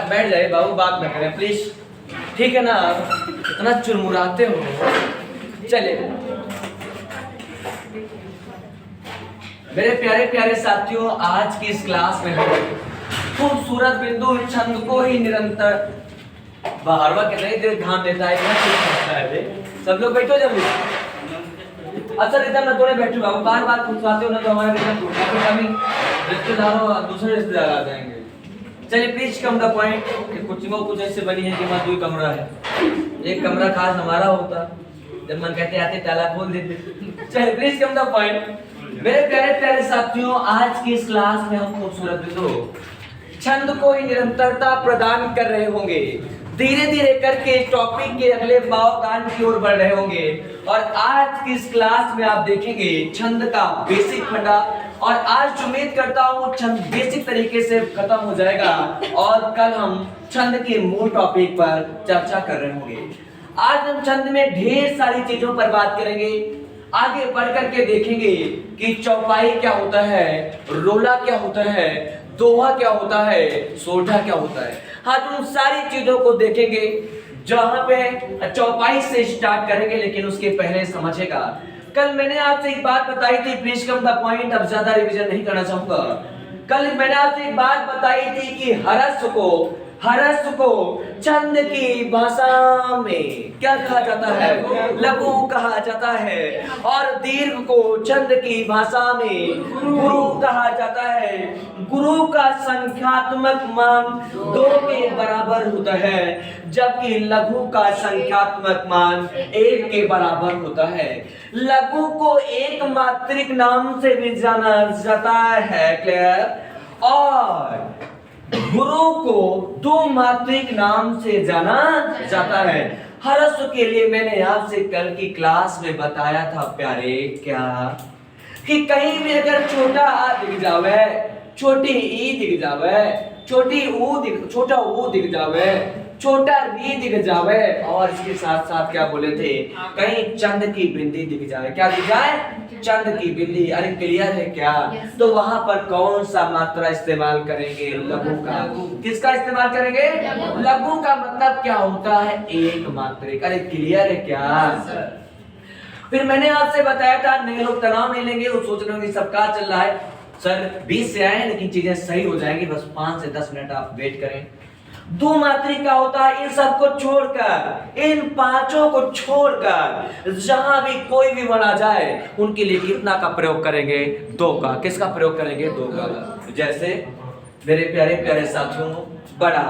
बैठ जाइए बाबू, बात न करें प्लीज, ठीक है ना? इतना चुरमुराते हो। चलिए मेरे प्यारे प्यारे साथियों, आज की इस क्लास में हम खूबसूरत बिंदु छंद को ही निरंतर बाहरवा कितनी देर ध्यान देता है। सब लोग बैठो जल्दी। अच्छा इधर न थोड़े बैठो बाबू, बार बार पूछते हो ना तो हमारे रिश्तेदारों दूसरे रिश्तेदार आ जाएंगे। चलिए प्लीज कम द पॉइंट कि कुछ ऐसे बनी है कि वहाँ 2 कमरा है, एक कमरा खास हमारा होता, जब मन कहते आते ताला खोल देते। चलिए प्लीज कम द पॉइंट। मेरे प्यारे प्यारे साथियों, आज की इस क्लास में हम खूबसूरत बिंदु छंद को ही निरंतरता प्रदान कर रहे होंगे। धीरे धीरे करके टॉपिक के अगले भावगान की ओर बढ़ रहे होंगे और आज की इस क्लास में आप देखेंगे छंद का बेसिक फंडा। और आज उम्मीद करता हूँ छंद बेसिक तरीके से खत्म हो जाएगा और कल हम छंद के मूल टॉपिक पर चर्चा कर रहे होंगे। आज हम छंद में ढेर सारी चीजों पर बात करेंगे। आगे बढ़ करके देखेंगे कि चौपाई क्या होता है, रोला क्या होता है, दोहा क्या होता है, सोठा क्या होता है। हाँ, तो उन सारी चीजों को देखेंगे। जहां पे चौपाई से स्टार्ट करेंगे, लेकिन उसके पहले समझेगा, कल मैंने आपसे एक बात बताई थी, प्लीज कम द पॉइंट, अब ज्यादा रिवीजन नहीं करना चाहूंगा। कल मैंने आपसे एक बात बताई थी कि हरस को छंद की भाषा में क्या कहा जाता है, लघु कहा जाता है। और दीर्घ को छंद की भाषा में गुरु कहा जाता है। गुरु का संख्यात्मक मान 2 के बराबर होता है, जबकि लघु का संख्यात्मक मान 1 के बराबर होता है। लघु को एक मात्रिक नाम से भी जाना जाता है, क्लियर? और गुरु को 2 मात्रिक नाम से जाना जाता है। हरस्व के लिए मैंने आपसे कल की क्लास में बताया था प्यारे, क्या कि कहीं भी अगर छोटा आ दिख जावे, छोटी ई दिख जावे, छोटा ऊ दिख जावे, छोटा री दिख जावे, और इसके साथ साथ क्या बोले थे, कहीं चंद की बिंदी दिख जाए। क्या दिख जाए? चंद की बिंदी। अरे क्लियर है क्या? तो वहां पर कौन सा मात्रा इस्तेमाल करेंगे? लघु का। किसका इस्तेमाल करेंगे? लघु का। मतलब क्या होता है? एक मात्रिक। अरे क्लियर है क्या? फिर मैंने आपसे बताया था नए लोग तनाव नहीं लेंगे, वो सोच रहे होंगे सबका चल रहा है सर 20 से आए, लेकिन चीजें सही हो जाएंगी, बस 5 से 10 मिनट आप वेट करें। 2 मात्रिक का होता है, इन सबको छोड़कर, इन 5 को छोड़कर जहां भी कोई भी वर्ण आ जाए उनके लिए कितना का प्रयोग करेंगे? 2 का। किसका प्रयोग करेंगे? 2 का। जैसे मेरे प्यारे प्यारे साथियों, बड़ा,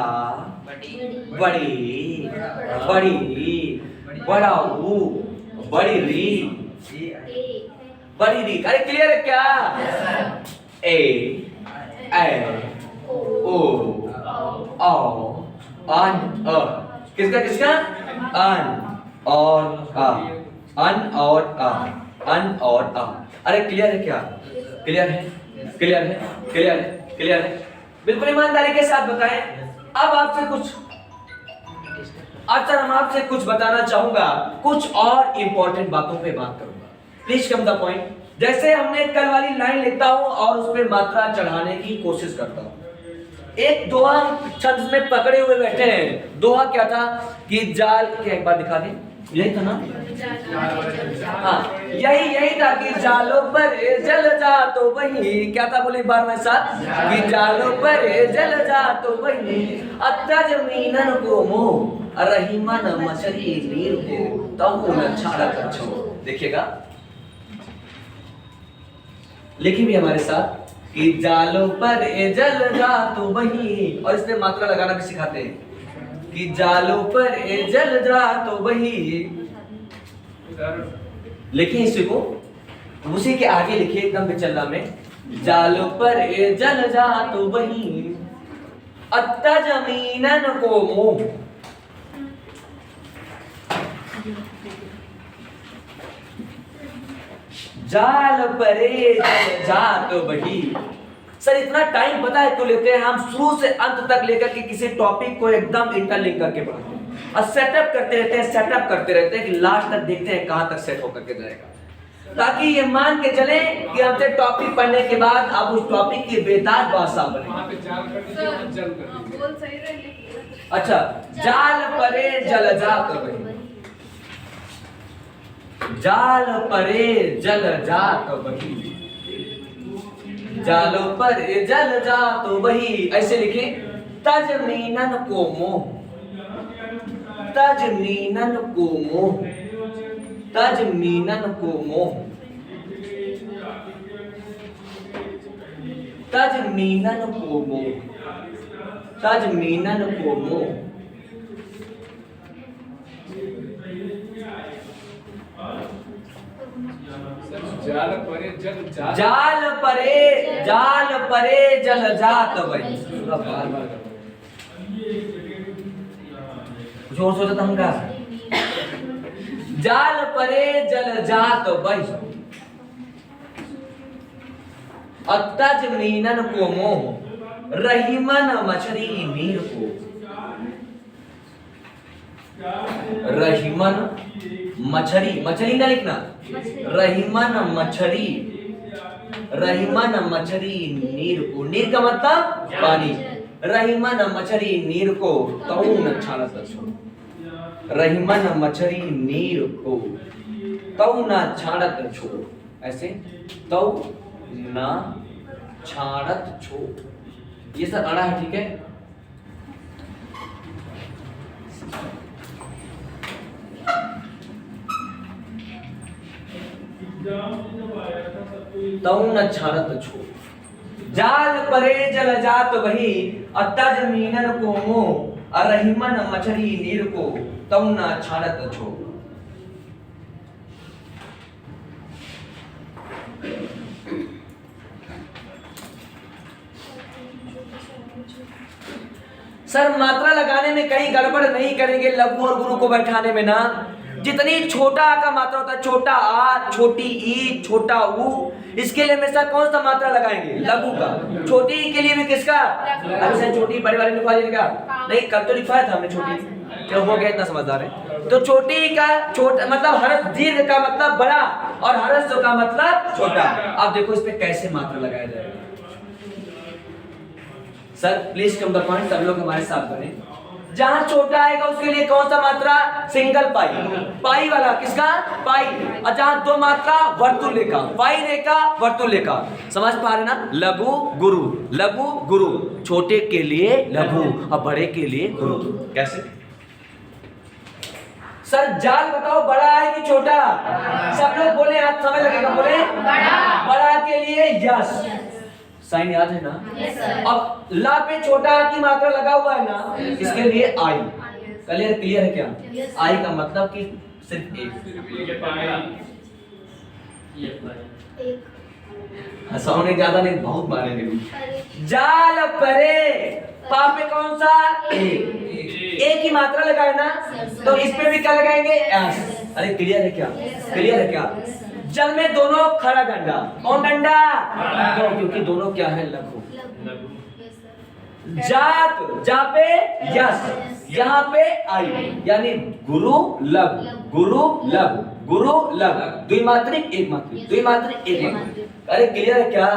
बड़ी, बड़ी, बड़ा ऊ, बड़ी री, बड़ी री। अरे क्लियर है क्या? ए ओ अन अ। किसका किसका? अन और अ, अन और अ, अन और अ। अरे क्लियर है क्या? क्लियर है, क्लियर है, क्लियर है, क्लियर है। बिल्कुल ईमानदारी के साथ बताएं। अब आपसे कुछ हम आपसे कुछ बताना चाहूंगा, कुछ और इंपॉर्टेंट बातों पे बात करूंगा। Please come the point. जैसे हमने कल वाली लाइन लिखता हूं और उस पर मात्रा चढ़ाने की कोशिश करता हूं। एक दोहा छंद में पकड़े हुए बैठे हैं। दोहा क्या था कि जाल, क्या एक बार दिखा दे, यही था ना? हाँ, यही था कि जालों पर जल जा तो वही, क्या था बोले एक बार मैं साथ, कि जालों पर जल जा तो वही, अत्ता जमीनन को मोह रहीमन मछली नीर को तब न छाड़ा कच्छो। देखिएगा, लिखी भी हमारे साथ कि जालों पर जल जा तो वही, और इसमें मात्रा लगाना भी सिखाते हैं कि जालों पर जल जा तो वही। लिखिए इसी को, उसी के आगे लिखिए एकदम बेचल्ला में, जालों पर जल जा तो वही, अत्ता जमीनन को मोह। जाल परे जल जा तो वही। सर इतना टाइम पता है तो लेते हैं हम, शुरू से अंत तक लेकर के किसी टॉपिक को एकदम इंटरलिंक करके पढ़ते हैं और सेटअप करते रहते हैं कि लास्ट तक देखते हैं कहां तक सेट होकर के जाएगा, ताकि ये मान के चले कि हमसे टॉपिक पढ़ने के बाद आप उस टॉपिक की बेताज भाषा बने। अच्छा, जाल परे जल जा तो वही, जाल परे जल जा तो वही, जालों पर जल जा तो वही। ऐसे लिखे, तजमीनन को मोह, तजमीनन को मोह, तजमीनन को मोह, तजमीनन को मोह, तजमीनन को मोह। जाल परे जल जा, जाल परे जल जात वही। कुछ और सोचा था हमका, जाल परे जल जात वही, अत्ता जमीनन को मोह रहीमन मछली नीर को। रहीमन मछली, मछली ना लिखना, रहीमन मछली, रहीमन मछली नीर को। नीर का मतलब पानी, रहीमन मछली नीर को तऊ न छाड़त छो, रहीमन मछली नीर को तऊ न छाड़त छो। ऐसे तऊ न छाड़त छो, ये सब अड़ा है, ठीक है। तऊ न छाड़त छो, जाल परे जल जात वही, अत्ता जमीनन को मोह रहीमन मछली नीर को तऊ न छाड़त छो। सर मात्रा लगाने में कहीं गड़बड़ नहीं करेंगे, लघु और गुरु को बैठाने में ना। जितनी छोटा आ का मात्रा होता है, छोटा आ, छोटी ई, छोटा ऊ, इसके लिए हमेशा कौन सा मात्रा लगाएंगे? लघु का। छोटी ई के लिए भी किसका? अभी से छोटी बड़ी वाले लिखवा दीजिएगा। नहीं, कल तो लिखवाया था हमने छोटी, जो हो गया, इतना समझदार है। तो छोटी का छोटा मतलब हर्ष दीर्घ का मतलब बड़ा और हर्ष का मतलब छोटा। अब देखो इस पे कैसे मात्रा लगाया जाएगा। Sir please come the point, सब लोग हमारे साथ बने। जहां छोटा आएगा उसके लिए कौन सा मात्रा? सिंगल पाई, पाई वाला किसका? पाई। और जहां दो मात्रा वर्तुल रेखा, पाई रेखा वर्तुल रेखा। समझ पा रहे ना? लघु गुरु, लघु गुरु, छोटे के लिए लघु और बड़े के लिए गुरु। कैसे? सर जाल बताओ, बड़ा है कि छोटा? सब लोग बोले, आज समय लगेगा, बोले बड़ा। बड़ा के लिए यस, साइन याद है ना? yes, अब ला पे छोटा की मात्रा लगा हुआ है ना, इसके लिए आई। क्लियर? क्लियर है क्या? yes, आई का मतलब कि सिर्फ एक। हंसाने ज्यादा नहीं, बहुत मारेंगे। जाल परे, पा पे कौन सा? एक की मात्रा लगाए ना, तो इस पे भी क्या लगाएंगे? एस। अरे क्लियर है क्या? क्लियर है क्या? जल में दोनों खड़ा डंडा, कौन डंडा? तो क्योंकि दोनों क्या है? लघु। जात, जा पे यस, यहाँ पे आई, यानी गुरु लघु, गुरु लघु, गुरु लघु, द्विमात्रिक एक मात्रिक, द्विमात्रिक एक मात्रिक। अरे क्लियर है क्या?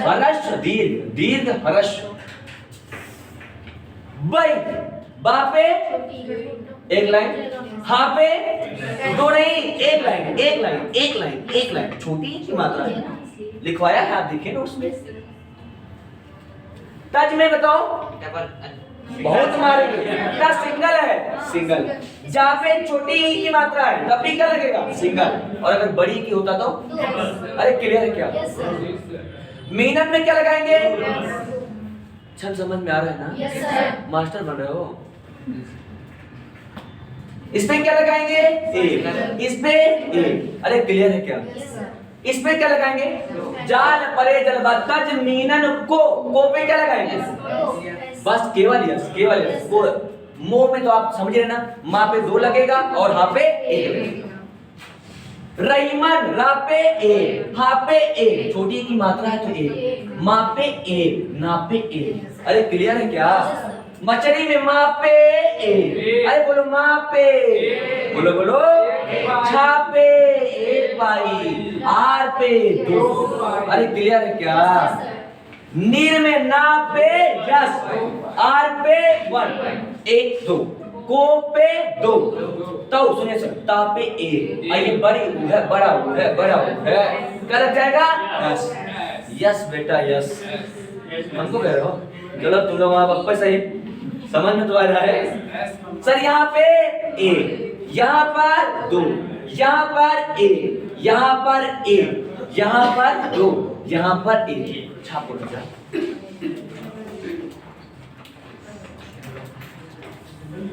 हर्ष दीर्घ, दीर्घ हर्ष। बाई, बा पे एक लाइन, हाँ पे दो नहीं, एक लाइन एक लाइन एक लाइन एक लाइन, छोटी की मात्रा है, लिखवाया है आप देखिए नोट्स में। तज में बताओ, बहुत मारेंगे, का सिंगल है, सिंगल, जहाँ पे छोटी की मात्रा है तब भी क्या लगेगा, सिंगल, और अगर बड़ी की होता तो, अरे क्लियर है क्या? मीनन में क्या लगाएंगे? छन समझ में आ रहा है ना? मास्टर बन रहे हो। इस पे क्या लगाएंगे? ए। इस पे ए। अरे क्लियर है क्या? इस पे क्या लगाएंगे? जाल परे जल तज मीनन को पे क्या लगाएंगे? बस केवल यस, केवल यस। को मो में तो आप समझ रहे ना, माँ पे दो लगेगा और हाँ पे एक लगेगा। रईमन रा पे ए, हा पे ए, छोटी की मात्रा है तो ए, माँ पे ए, ना पे ए। अरे क्लियर है क्या? मछली में माँ पे ए, अरे बोलो माँ पे, बोलो बोलो, छा पे एक पाई, आर पे दो। अरे क्लियर है क्या? नीर में ना पे यस, आर पे वन, एक दो, को पे दो, तो सुनिए सर, ता पे ए, ये बड़ी ऊ है, बड़ा ऊ है, बड़ा ऊ है, क्या लग जाएगा? यस, यस बेटा यस। हमको कह रहे हो? चलो तुम लोग वहां पर सही समझ में तो आ रहा है सर। यहाँ पे ए, यहाँ पर दो, यहाँ पर ए, यहाँ पर ए, यहाँ पर दो, यहाँ पर ए, छापो जा।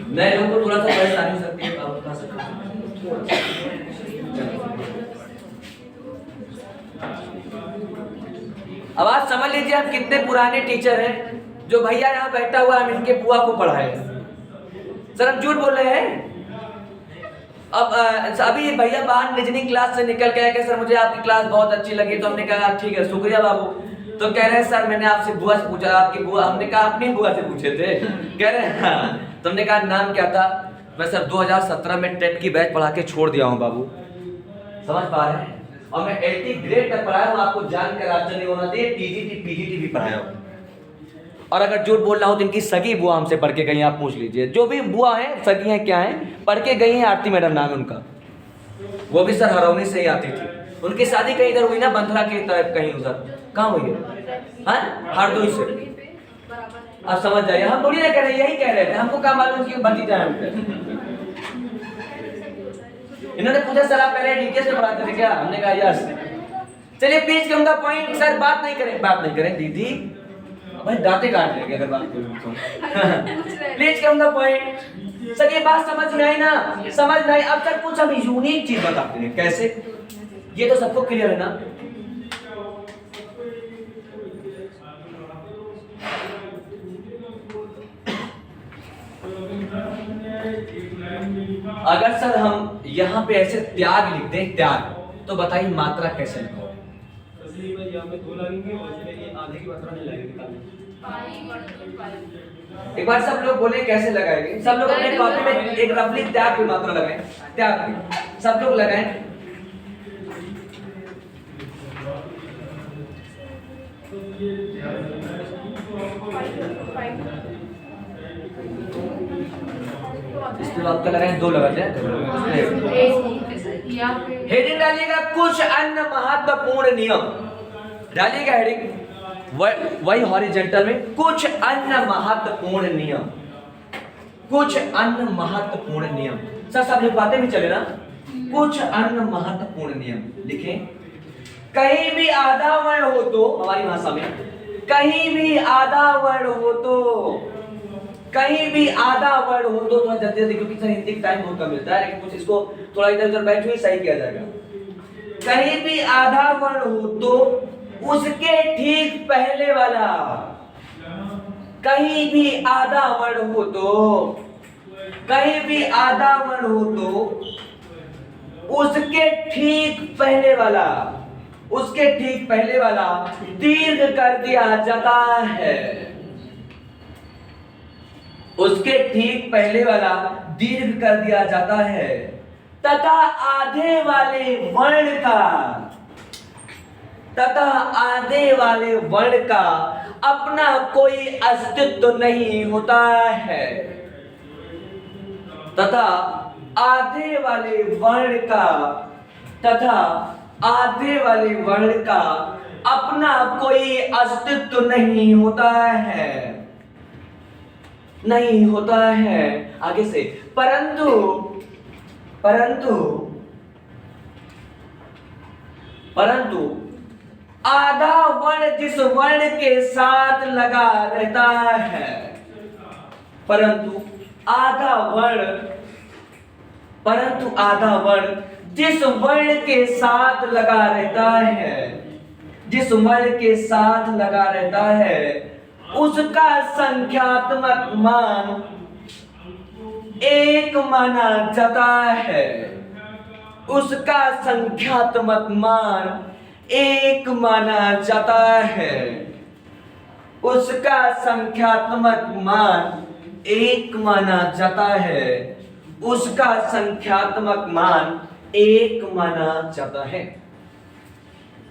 नए लोगों को थोड़ा सा परेशानी हो सकती है, आप बता सकते हैं। अब आप समझ लीजिए आप कितने पुराने टीचर हैं, जो भैया यहाँ बैठा हुआ है, हम इनके बुआ को पढ़ाए। सर हम झूठ बोल रहे हैं? अब अभी भैया बाहर रीजनिंग क्लास से निकल के आए कि सर मुझे आपकी क्लास बहुत अच्छी लगी, तो हमने कहा ठीक है शुक्रिया बाबू। तो कह रहे हैं सर मैंने आपसे बुआ से पूछा, आपकी बुआ, हमने कहा अपनी बुआ से पूछे थे, कह रहे हैं हाँ। तो हमने कहा नाम क्या था? मैं सर 2017 में टेट की बैच पढ़ा के छोड़ दिया हूँ बाबू। समझ पा रहे हैं? और मैं 80 ग्रेड तक पढ़ाया हूँ, आपको जानकर आश्चर्य नहीं होना चाहिए, टीजीटी पीजीटी भी पढ़ाया हूँ। और अगर झूठ बोल रहा हूँ तो इनकी सगी बुआ हमसे पढ़ के गई, आप पूछ लीजिए, जो भी बुआ है सगी हैं क्या हैं, पढ़ के गई हैं, आरती मैडम नाम है उनका, वो भी सर हरौनी से ही आती थी। उनकी शादी कहीं इधर हुई ना, बंथरा की तरफ कहीं उधर, कहाँ हुई है? हाँ हरदोई से। आप समझ जाइए, हम थोड़ी ना कह रहे, यही कह रहे थे, हमको क्या मालूम कि भतीजा है उनके। इन्होंने पूछा सर आप पहले डीटीएस में पढ़ाते थे क्या? हमने कहा यस। चलिए please come the point. Sir बात नहीं करें दीदी, भाई दांते काट लेंगे अगर बात करूं तो। Please come the point. Sir ये बात समझ में आई ना? समझ में आई। अब सर कुछ हम यूनिक चीज बताते हैं, कैसे? ये तो सबको क्लियर है ना? अगर सर हम यहाँ पे ऐसे त्याग लिख दें, त्याग, तो बताइए मात्रा कैसे लिखो? एक बार सब लोग बोले कैसे लगाएंगे? सब लोग अपने कॉपी में एक रफली त्याग की मात्रा लगाएं, त्याग की सब लोग लगाएं। इसके बाद क्या लगाएं? दो लगाते हैं। हेडिंग डालिएगा कुछ अन्य महत्वपूर्ण नियम, डालिएगा हेडिंग वही हॉरिजॉन्टल में, कुछ अन्य महत्वपूर्ण नियम, कुछ अन्य महत्वपूर्ण नियम। सर सब लिखवाते भी चले ना, कुछ अन्य महत्वपूर्ण नियम लिखें। कहीं भी आधा वर्ण हो तो, हमारी भाषा में कहीं भी आधा वर्ण हो तो, कहीं भी आधा वर्ण हो तो, थोड़ा जल्दी जल्दी क्योंकि सर हिंदी का टाइम बहुत कम मिलता है, लेकिन कुछ इसको थोड़ा इधर उधर बैठ हुई सही किया जाएगा। कहीं भी आधा वर्ण हो तो उसके ठीक पहले वाला, कहीं भी आधा वर्ण हो तो, कहीं भी आधा वर्ण हो तो उसके ठीक पहले वाला, उसके ठीक पहले वाला दीर्घ कर दिया जाता है, उसके ठीक पहले वाला दीर्घ कर दिया जाता है, तथा आधे वाले वर्ण का, तथा आधे वाले वर्ण का अपना कोई अस्तित्व नहीं होता है। तथा आधे वाले वर्ण का अपना कोई अस्तित्व नहीं होता है। आगे से परंतु आधा वर्ण जिस वर्ण के साथ लगा रहता है, परंतु आधा वर्ण जिस वर्ण के साथ लगा रहता है, उसका संख्यात्मक मान एक माना जाता है। उसका संख्यात्मक मान एक माना जाता है। उसका संख्यात्मक मान एक माना जाता है। उसका संख्यात्मक मान एक माना जाता है।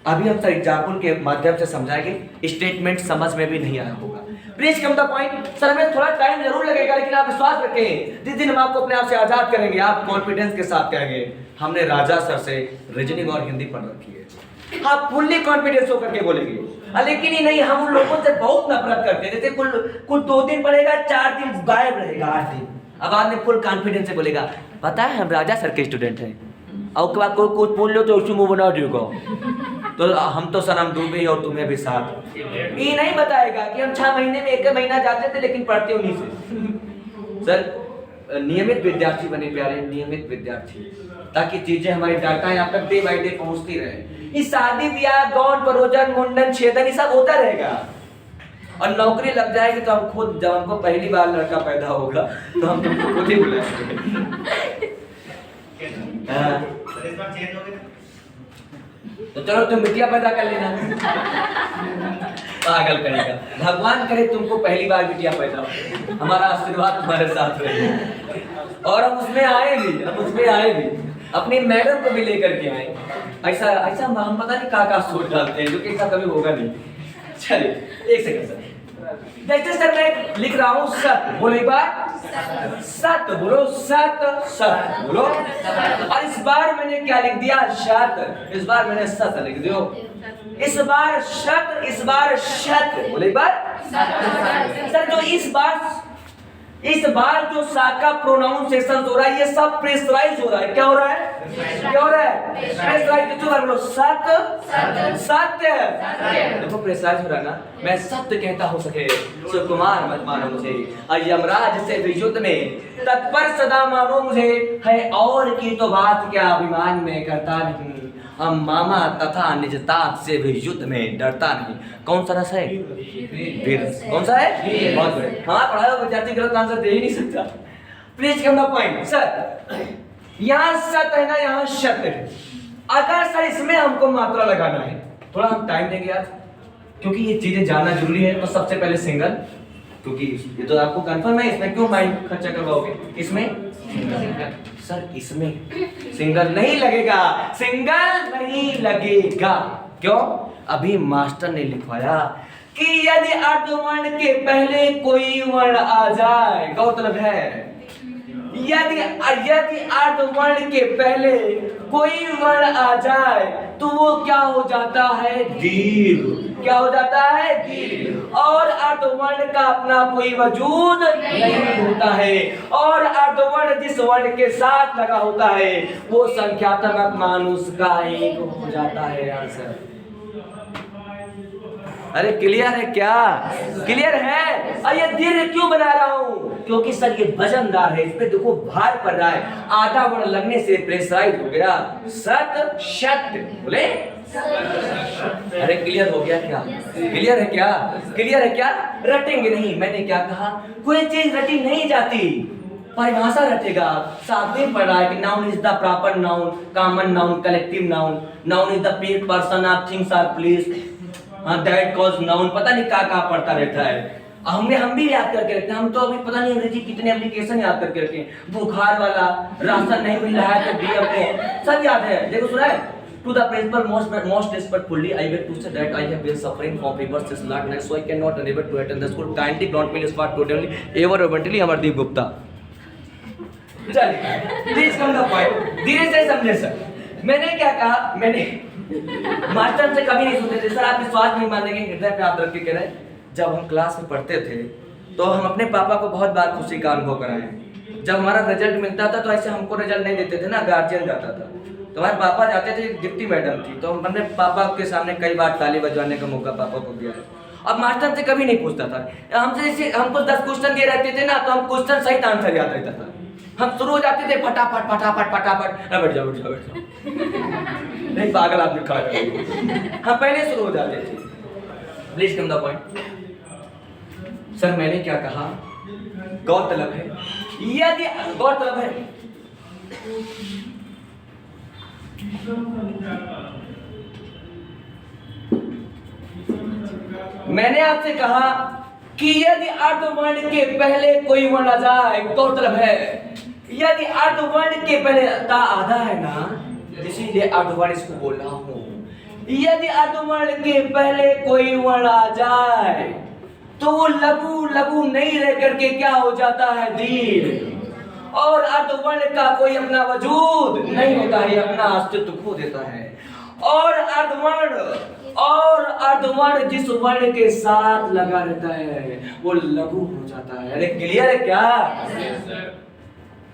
अभी हम सर एग्जाम्पल के माध्यम से समझाएंगे, स्टेटमेंट समझ में भी नहीं आया होगा। Please come the point. Sir हमें थोड़ा टाइम जरूर लगेगा, लेकिन आप विश्वास रखें, जिस दिन हम आपको अपने आप से आजाद करेंगे, आप कॉन्फिडेंस के साथ कहेंगे हमने राजा सर से रीजनिंग और हिंदी पढ़ रखी है। आप फुल्ली कॉन्फिडेंस होकर के बोलेंगे। लेकिन ही नहीं, हम उन लोगों से बहुत नफरत करते हैं, जैसे कुल 2 दिन पढ़ेगा, 4 दिन गायब रहेगा, 8 दिन। अब बाद में फुल कॉन्फिडेंस से बोलेगा पता है हम राजा सर के स्टूडेंट हैं, और उसके बाद कुछ बोल लो तो उसको मुंह बना दियोगा तो हम तो सर हम डूबे और तुम्हें भी साथ। ये नहीं बताएगा कि हम 6 महीने में 1 महीना जाते थे, लेकिन पढ़ते उन्हीं से। सर नियमित विद्यार्थी बने प्यारे, नियमित विद्यार्थी, ताकि चीजें हमारी डाटा यहाँ तक डे बाई डे पहुंचती रहे। इस शादी ब्याह गौन परोजन मुंडन छेदन ये सब होता रहेगा, और नौकरी लग जाएगी तो हम खुद, जब हमको पहली बार लड़का पैदा होगा तो हम तुमको खुद ही बुलाएंगे। तो चलो तुम बिटिया पैदा कर लेना। पागल करेगा। भगवान करे तुमको पहली बार बिटिया पैदा हो, हमारा आशीर्वाद तुम्हारे साथ रहे। और हम उसमें आए भी, अपनी मैडम को भी लेकर के आए। ऐसा हम पता नहीं क्या सोच डालते हैं, जो कि ऐसा कभी होगा नहीं। चलिए एक सेकंड सर, जैसे सर मैं लिख रहा हूँ सत, बोलो एक बार सत, बोलो सत, सत बोलो। और इस बार मैंने क्या लिख दिया, शत। इस बार मैंने सत लिख दियो। इस बार शत, इस बार शत, बोले एक बार सर। जो इस बार जो शाखा प्रोनाउंसिएशन हो रहा है, ये सब प्रेशराइज हो रहा है। क्या हो रहा है? प्रेशराइज। बोलो सत्य, सत्य। देखो प्रेशराइज हो रहा है ना। मैं सत्य कहता हूँ सके, सुकुमार मत मानो मुझे, यमराज से भी युद्ध में तत्पर सदा मानो मुझे। है और की तो बात क्या, अभिमान में करता नहीं, हम मामा तथा निजतात से भी युद्ध में डरता नहीं। कौन सा रस है? वीर। कौन सा है? बहुत बड़े। हाँ पढ़ाया विद्यार्थी गलत आंसर दे ही नहीं सकता। Please come the point. Sir यहाँ सत है ना, यहाँ शत है। अगर सर इसमें हमको मात्रा लगाना है, थोड़ा हम टाइम देंगे आज, क्योंकि ये चीजें जानना जरूरी है। तो सबसे पहले सिंगल, क्योंकि ये तो आपको कंफर्म है, इसमें क्यों माइंड खर्चा करवाओगे? इसमें सर इसमें सिंगल नहीं लगेगा, सिंगल नहीं लगेगा। क्यों? अभी मास्टर ने लिखवाया कि यदि अर्धवर्ण के पहले कोई वर्ण आ जाए, गौरतलब है, यदि अर्धवर्ण के पहले कोई वर्ण आ जाए तो वो क्या हो जाता है? दीर्घ। क्या हो जाता है? दीर्घ। और अर्धवर्ण का अपना कोई वजूद नहीं होता है, और अर्धवर्ण जिस वर्ण के साथ लगा होता है वो संख्यात्मक मान उसका एक हो जाता है। आंसर अरे क्लियर है क्या? क्लियर है? और ये दीर्घ क्यों बना रहा हूं? क्योंकि सर ये वजनदार है, इस पे देखो भार पड़ रहा है, आधा वर्ण लगने से प्रेशराइज हो गया। सत शत, बोले अरे क्लियर हो गया क्या? क्लियर है क्या? क्लियर है क्या? रटेंगे नहीं। मैंने क्या कहा? कोई चीज रटी नहीं जाती, परिभाषा रटेगा। साथ में पढ़ रहा है कि noun is the proper noun, common noun, collective noun, noun is the person of things or place, that cause noun, पता नहीं क्या पढ़ता रहता है। हम भी याद करके रखते हैं। हम तो अभी पता नहीं अंग्रेजी कितने एप्लीकेशन याद करके रखे हैं। बुखार वाला, राशन नहीं मिल रहा है तो डीएम को सब याद है। देखो सुना है, to the principal most respectfully I beg to say that I have been suffering from fever since last night, so I cannot unable to attend the school. Kindly grant me this part totally ever eventually Amardeep Gupta. चलिए please come the point, धीरे से समझे sir. मैंने क्या कहा, मैंने master से कभी नहीं सुनते थे सर, आप विश्वास नहीं मानेंगे, हृदय पे हाथ रख के कह रहे हैं, जब हम क्लास में पढ़ते थे तो हम अपने पापा को बहुत बार खुशी का अनुभव कराए हैं। जब हमारा रिजल्ट मिलता था तो ऐसे हमको रिजल्ट नहीं देते थे ना, गार्जियन जाता था, तो हमारे पापा जाते थे, डिप्टी मैडम थी, तो हमने पापा के सामने कई बार ताली बजवाने का मौका पापा को दिया है। अब मास्टर से कभी नहीं पूछता था हमसे, जैसे हमको 10 क्वेश्चन दिए रहते थे ना, तो हम क्वेश्चन सहित आंसर याद रहता था, हम शुरू हो जाते थे फटाफट फटाफट फटाफट, बैठ जाओ बैठ जाओ बैठ जाओ, नहीं पागल आदमी खड़ा कर, हम पहले शुरू हो जाते थे। Please come the point. Sir मैंने क्या कहा, गौरतलब है, यदि गौरतलब है मैंने आपसे कहा कि यदि अर्धवर्ण के पहले कोई वर्ण आ जाए, गौरतलब है यदि अर्धवर्ण के पहले ता आधा है ना, इसीलिए अर्धवर्ण इसको बोल रहा हूं। यदि अर्धवर्ण के पहले कोई वर्ण आ जाए तो वो लघु लघु नहीं रह करके क्या हो जाता है, दीर्घ। और अर्धवर्ण का कोई अपना वजूद नहीं होता है, अपना अस्तित्व खो देता है। और अर्धवर्ण जिस वर्ण के साथ लगा रहता है वो लघु हो जाता है। अरे क्लियर है क्या?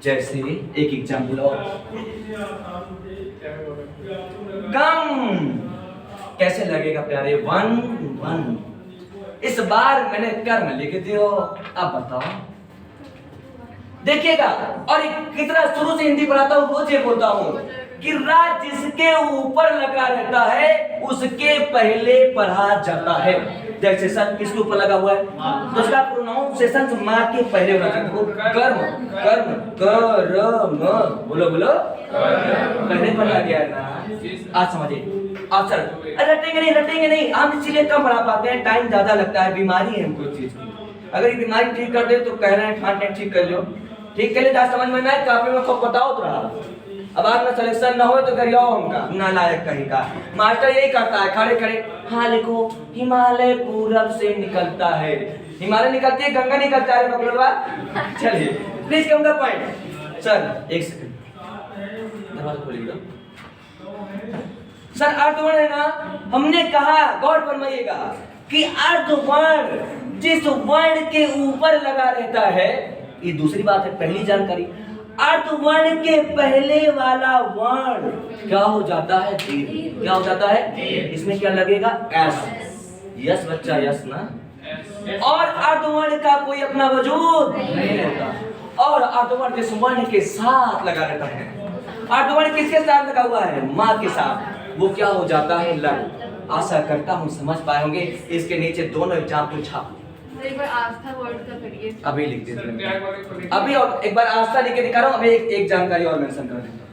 जैसे एक एग्जाम्पल और, कम कैसे लगेगा प्यारे, वन वन। इस बार मैंने कर्म लिख दियो, अब बताओ देखिएगा। और कितना शुरू से हिंदी पढ़ाता हूँ, रोज ये बोलता हूँ कि राज जिसके ऊपर लगा रहता है उसके पहले पढ़ा जाता है। जैसे सर किसके ऊपर लगा हुआ है, तो उसका प्रोनाउंसिएशन माँ के पहले होना चाहिए। कर्म कर्म कर्म, बोलो बोलो, पहले पढ़ा गया है ना, आज समझिए। आप सर रटेंगे नहीं, हम इसीलिए कम पढ़ा पाते हैं, टाइम ज्यादा लगता है, बीमारी है हमको चीज की। अगर ये बीमारी ठीक कर दे तो कह रहे हैं ठान ठीक कर लो, ठीक कर ले, समझ में ना आए काफी में खूब बताओ तो रहा। अब आज में सिलेक्शन ना हो तो कर जाओ हमका नालायक कहीं का। मास्टर यही करता है, खड़े खड़े हाँ लिखो, हिमालय पूरब से निकलता है, हिमालय निकलती है, गंगा निकलता है बबलवा। चलिए please come the point. Sir एक सेकंड, दरवाजा खोलिएगा। सर अर्धवर्ण है ना, हमने कहा गौर फरमाइएगा कि अर्धवर्ण जिस वर्ण के ऊपर लगा रहता है, ये दूसरी बात है, पहली जानकारी, अर्धवर्ण के पहले वाला वर्ण क्या हो जाता है, दीर्घ। क्या हो जाता है, इसमें क्या लगेगा, एस। यस बच्चा, यस ना। और अर्धवर्ण का कोई अपना वजूद नहीं होता, और अर्धवर्ण जिस वर्ण के साथ लगा रहता है, अर्धवर्ण किसके साथ लगा हुआ है, माँ के साथ, वो क्या हो जाता है, लघु। आशा करता हूँ समझ पाए होंगे। इसके नीचे दोनों एग्जाम्पल छाप एक बार आस्था वर्ड का करिए, अभी लिख देते अभी, और एक बार आस्था लिख के दिखा रहा हूँ। अभी एक जानकारी और मेंशन कर देता हूँ।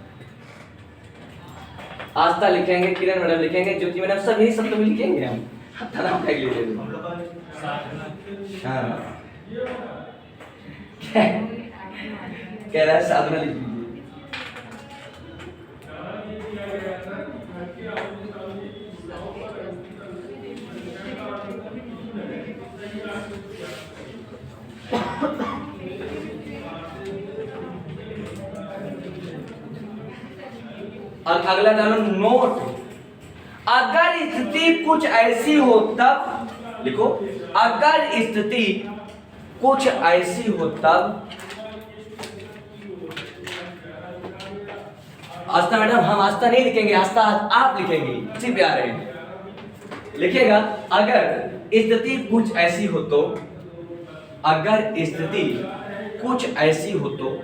आस्था लिखेंगे, किरण मैडम लिखेंगे, ज्योति मैडम, सभी सब तो लिखेंगे हम, नाम लिख लीजिए। हाँ कह रहा है साधना लिख लीजिए। अगला डालो नोट। अगर स्थिति कुछ ऐसी हो तब लिखो, अगर स्थिति कुछ ऐसी हो तब, आस्था मैडम हम आस्था नहीं लिखेंगे, आस्था आप लिखेंगे, इसी पे आ रहे हैं। लिखिएगा, अगर स्थिति कुछ ऐसी हो तो, अगर स्थिति कुछ ऐसी हो तो,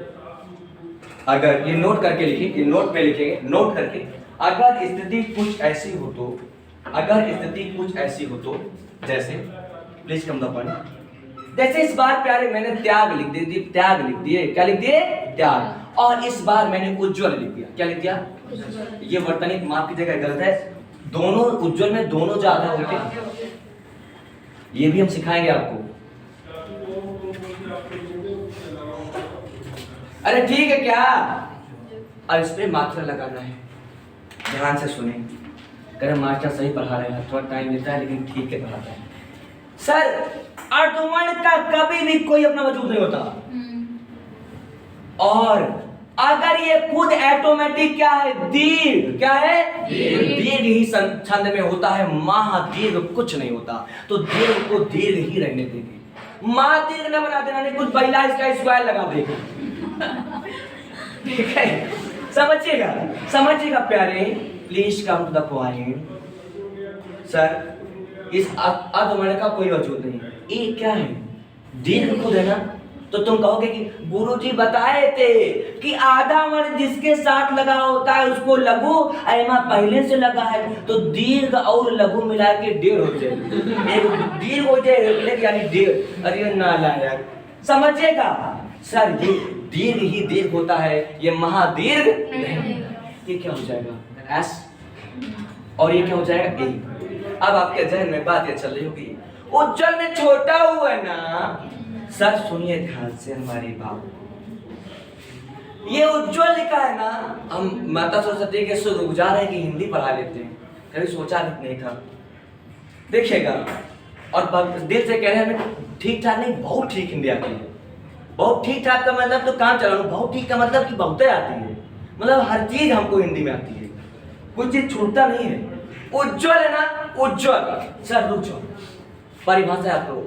अगर ये नोट करके लिखिए, ये नोट पे लिखेंगे, नोट करके, अगर स्थिति कुछ ऐसी हो तो, अगर स्थिति कुछ ऐसी हो तो, जैसे प्लीज कम द पॉइंट। जैसे इस बार प्यारे मैंने त्याग लिख दिए, त्याग लिख दिए, क्या लिख दिए, त्याग। और इस बार मैंने उज्जवल लिख दिया, क्या लिख दिया, ये वर्तनी माफ की जगह गलत है, दोनों उज्जवल में दोनों ज्यादा होते हैं, ये भी हम सिखाएंगे आपको। अरे ठीक है क्या, अब इस पे मात्रा लगाना है, ध्यान से सुने। अगर मास्टर सही पढ़ा रहे हैं, थोड़ा टाइम लेता है लेकिन ठीक है पढ़ाता है। सर अर्धवर्ण का कभी भी कोई अपना वजूद नहीं होता, और अगर ये खुद ऑटोमेटिक क्या है, दीर्घ क्या है, दीर्घ ही छंद में होता है, महादीर्घ कुछ नहीं होता। तो दीर्घ को दीर्घ ही रहने देंगे, महादीर्घ न बना देना, नहीं कुछ पहला इसका स्क्वायर लगा देगा। ठीक है, समझिएगा समझिएगा प्यारे, please come to the point. Sir इस अधवर्ण का कोई वजूद नहीं है, ये क्या है, दीर्घ खुद है ना। तो तुम कहोगे कि गुरुजी बताए थे कि आधा वर्ण जिसके साथ लगा होता है उसको लघु, ऐमा पहले से लगा है, तो दीर्घ और लघु मिला के डेढ़ हो जाए, एक दीर्घ हो जाए यानी डेढ़। अरे नालायक, समझिएगा सर, ये दीर्घ ही दीर्घ होता है, ये महादीर्घ नहीं। ये क्या हो जाएगा, एस, और ये क्या हो जाएगा, ए। अब आपके जहन में बात ये चल रही होगी, उज्जवल में छोटा हुआ ना। सर सुनिए ध्यान से हमारी बात, ये उज्जवल लिखा है ना, हम माता सरस्वती के शुक्रगुजार है कि हिंदी पढ़ा लेते हैं, कभी सोचा नहीं था। देखिएगा, और दिल से कह रहे हैं हमें ठीक ठाक नहीं, बहुत ठीक हिंदी आती है। बहुत ठीक ठाक का मतलब तो काम चलाओ, बहुत ठीक का मतलब कि बहुत आती है, मतलब हर चीज हमको हिंदी में आती है, कोई चीज छूटता नहीं है। उज्जवल है ना, उज्जवल। सर रुक जाओ, परिभाषा आपको,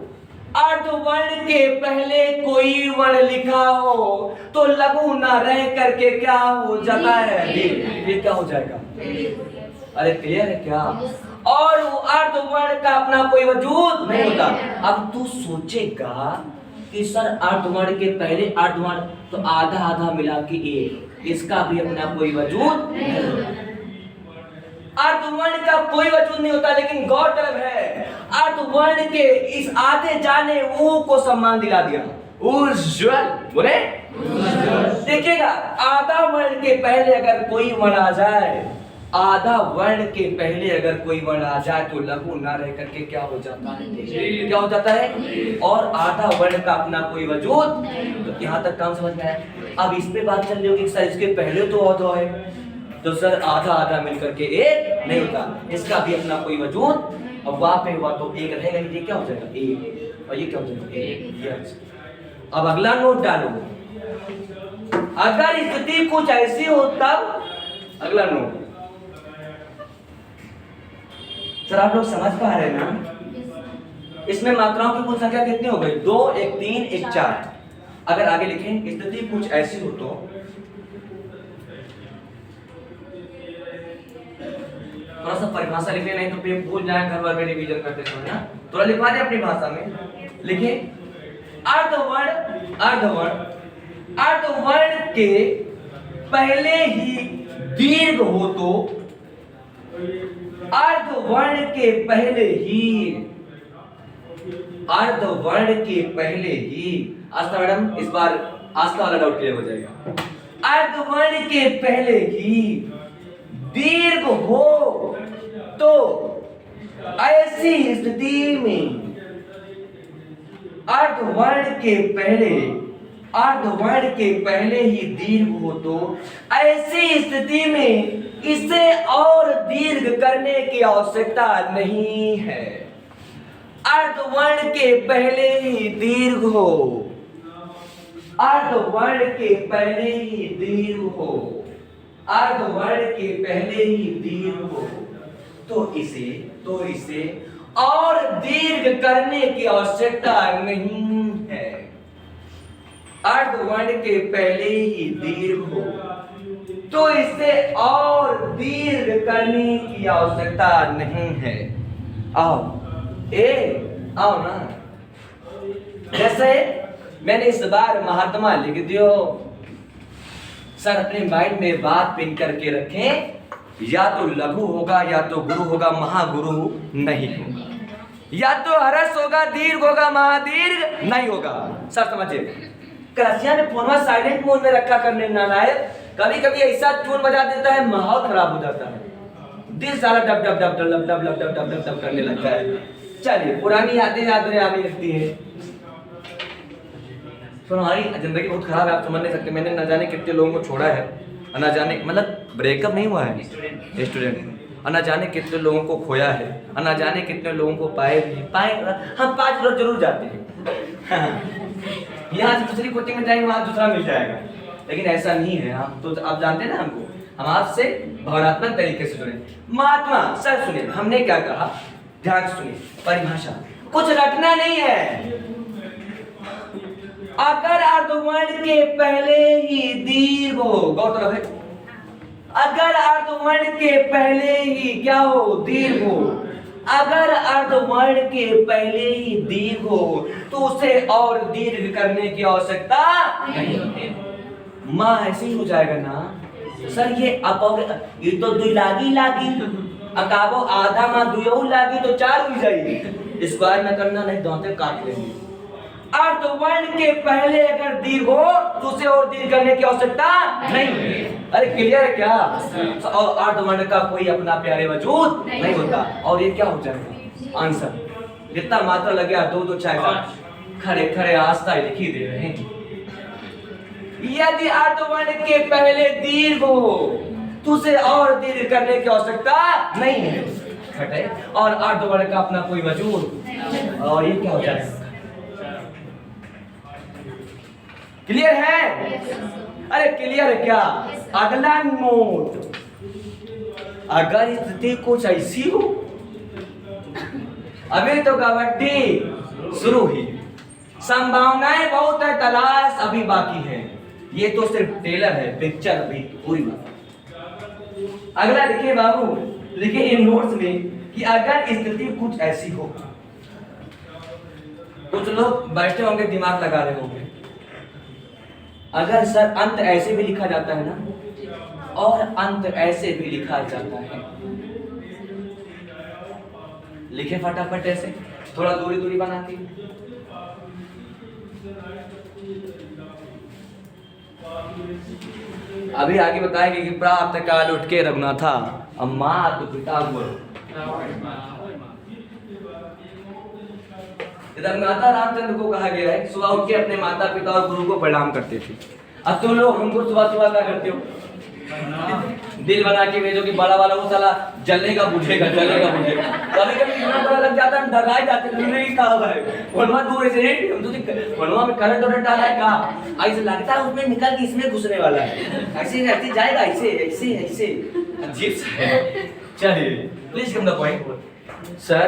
अर्धवर्ण के पहले कोई वर्ण लिखा हो तो लघु ना रह करके क्या हो जाता है, ये क्या हो जाएगा। अरे क्लियर है क्या। और वो अर्धवर्ण का अपना कोई वजूद नहीं होता। अब तू सोचेगा कि सर अर्धवर्ण के पहले अर्धवर्ण तो आधा आधा मिला के एक, इसका भी अपना कोई वजूद नहीं। अर्धवर्ण का कोई वजूद नहीं होता, लेकिन गौरतलब है अर्धवर्ण के इस आधे जाने वो को सम्मान दिला दिया, उज्जवल। बोले देखिएगा, आधा वर्ण के पहले अगर कोई वर्ण आ जाए, आधा वर्ण के पहले अगर कोई वर्ण आ जाए तो लघु ना रह करके क्या हो जाता है, क्या हो जाता है, और आधा वर्ण का अपना कोई वजूद। तो यहाँ तक काम समझ में आया। अब इस पे बात चल रही होगी सर इसके पहले तो औधा है, तो सर आधा आधा मिलकर के एक नहीं होता, इसका भी अपना कोई वजूद। अब वहां पे हुआ तो एक रहेगा, ये क्या हो जाएगा, एक, और ये क्या हो जाएगा, एक। अब अगला नोट डालो, अगर स्थिति कुछ ऐसी हो तब अगला नोट। सर आप लोग समझ पा रहे हैं ना, इसमें मात्राओं की कुल संख्या कितनी हो गई, 2, 1, 3, 1, 4। अगर आगे लिखें स्थिति कुछ ऐसी हो तो थोड़ा सा परिभाषा लिखे, नहीं तो फिर भूल जाए घर वाले रिवीजन करते समय ना, थोड़ा लिखवा दे अपनी भाषा में। लिखे अर्धवर्ण, अर्धवर्ण, अर्धवर्ण के पहले ही दीर्घ हो तो, अर्धवर्ण के पहले ही, अर्धवर्ण के पहले ही, आस्था मैडम इस बार आस्था वाला डाउट क्लियर हो जाएगा। अर्धवर्ण के पहले ही दीर्घ हो तो ऐसी स्थिति में अर्धवर्ण के पहले, अर्धवर्ण के पहले ही दीर्घ हो तो ऐसी स्थिति में इसे और दीर्घ करने की आवश्यकता नहीं है। अर्धवर्ण के पहले ही दीर्घ हो, अर्धवर्ण के पहले ही दीर्घ हो, अर्धवर्ण के पहले ही दीर्घ हो तो इसे और दीर्घ करने की आवश्यकता नहीं है। अर्धवर्ण के पहले ही दीर्घ हो तो इसे और दीर्घ करने की आवश्यकता नहीं है। आओ आओ ना, जैसे मैंने इस बार महात्मा लिख दियो। सर अपने माइंड में बात पिन करके रखें, या तो लघु होगा या तो गुरु होगा, महागुरु नहीं होगा, या तो हरस होगा, दीर्घ होगा, महादीर्घ नहीं होगा। सर समझिए, कलसिया ने फोन साइलेंट मोड में रखा करने नालायक, कभी कभी ऐसा ट्यून बजा देता है माहौल खराब हो जाता है, दिल सारा dub dub dub dub dub dub dub dub dub करने लगता है। चलिए पुरानी यादें याद आने लगती है। तो हमारी जिंदगी बहुत खराब है, आप समझ नहीं सकते। मैंने न जाने कितने लोगों को छोड़ा है, न जाने मतलब ब्रेकअप नहीं हुआ है स्टूडेंट, न जाने कितने लोगों को खोया है, न जाने कितने लोगों को पाए हम 5 रोज जरूर जाते हैं। यहाँ से दूसरी कोचिंग में जाएंगे, वहाँ दूसरा मिल जाएगा, लेकिन ऐसा नहीं है। हम तो आप जानते हैं ना हमको, हम आपसे भावनात्मक तरीके से जुड़े। महात्मा सर सुनिए, हमने क्या कहा, ध्यान से सुनिए। परिभाषा कुछ रटना नहीं है। अगर अर्धवर्ण के पहले ही दीर्घ हो, गौरतलब है, अगर अर्धवर्ण के पहले ही क्या हो, दीर्घ हो, अगर अर्धवर्ण के पहले ही दीर्घ हो तो उसे और दीर्घ करने की आवश्यकता नहीं है। माँ ऐसे ही हो जाएगा ना सर। ये तो दुई लागी अकाबो आधा माँ दुयो लागी तो 4 हो जाएगी। स्क्वायर में करना नहीं, दांते काट लेंगे। अर्धवर्ण के पहले अगर दीर्घ हो तो उसे और दीर्घ करने की आवश्यकता नहीं है। अरे क्लियर है क्या? और अर्धवर्ण का कोई अपना प्यारे वजूद नहीं होता। और ये क्या हो जाएगा आंसर? जितना मात्रा लगे 2 2 4 5 खड़े खड़े आस्था लिख ही दे रहे हैं। यदि अर्धवर्ण के पहले दीर्घ हो तो उसे और दीर्घ करने की आवश्यकता नहीं है। खटे और अर्धवर्ण का अपना कोई वजूद। और ये क्या हो जाएगा? क्लियर है? अरे क्लियर है क्या? अगला नोट, अगर स्थिति कुछ ऐसी हो, अभी तो कबड्डी शुरू ही, संभावनाएं बहुत है, तलाश अभी बाकी है। ये तो सिर्फ टेलर है, पिक्चर अभी पूरी बात। अगला लिखिए बाबू, लिखिए इन नोट्स में कि अगर स्थिति कुछ ऐसी हो। कुछ लोग बैठे होंगे, दिमाग लगा रहे होंगे, अगर सर अंत ऐसे भी लिखा जाता है ना, और अंत ऐसे भी लिखा जाता है, लिखे फटाफट ऐसे, थोड़ा दूरी दूरी बनाती। अभी आगे बताएंगे कि प्रातः काल उठ के रघुनाथा अम्मा तो पिता हुआ। रघुनाथा रामचंद्र को कहा गया है सुबह उठ के अपने माता पिता और गुरु को प्रणाम करते थे। अब तुम लोग हमको सुबह सुबह क्या करते हो? दिल बना के भेजो कि बड़ा वाला वो साला जलेगा बुझेगा। कभी कभी इतना बड़ा लग जाता है, डराए जाते हैं कि कहां है फोनवा दूर से हम तो फोनवा में करंट और डाला है का ऐसे लगता है उसमें निकल के इसमें घुसने वाला है। ऐसे जाएगा, ऐसे अजीब सा है। चलिए please come the point. Sir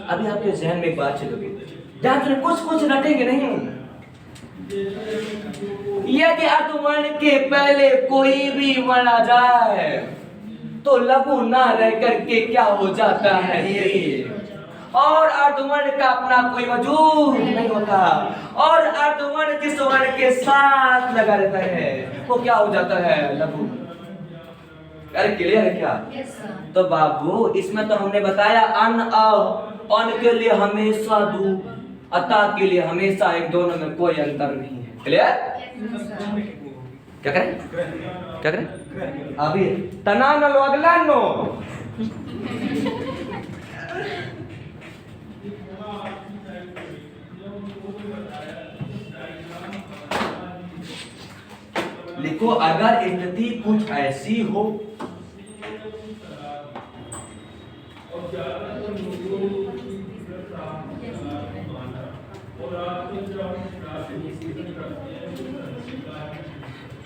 अभी आपके जहन में एक बात चलोगी, जहां कुछ रटेंगे नहीं। यदि अर्धवर्ण के पहले कोई भी वर्ण आ जाए तो लघु ना रह करके क्या हो जाता है ये, और अर्धवर्ण का अपना कोई वजूद नहीं होता, और अर्धवर्ण जिस वर्ण के साथ लगा रहता है वो क्या हो जाता है, लघु। अरे क्लियर है क्या? तो बाबू इसमें तो हमने बताया अन के लिए हमेशा दू, अता के लिए हमेशा एक, दोनों में कोई अंतर नहीं है। क्लियर? क्या करें? अभी तना न लो, अगला नो। लिखो अगर स्थिति कुछ ऐसी हो,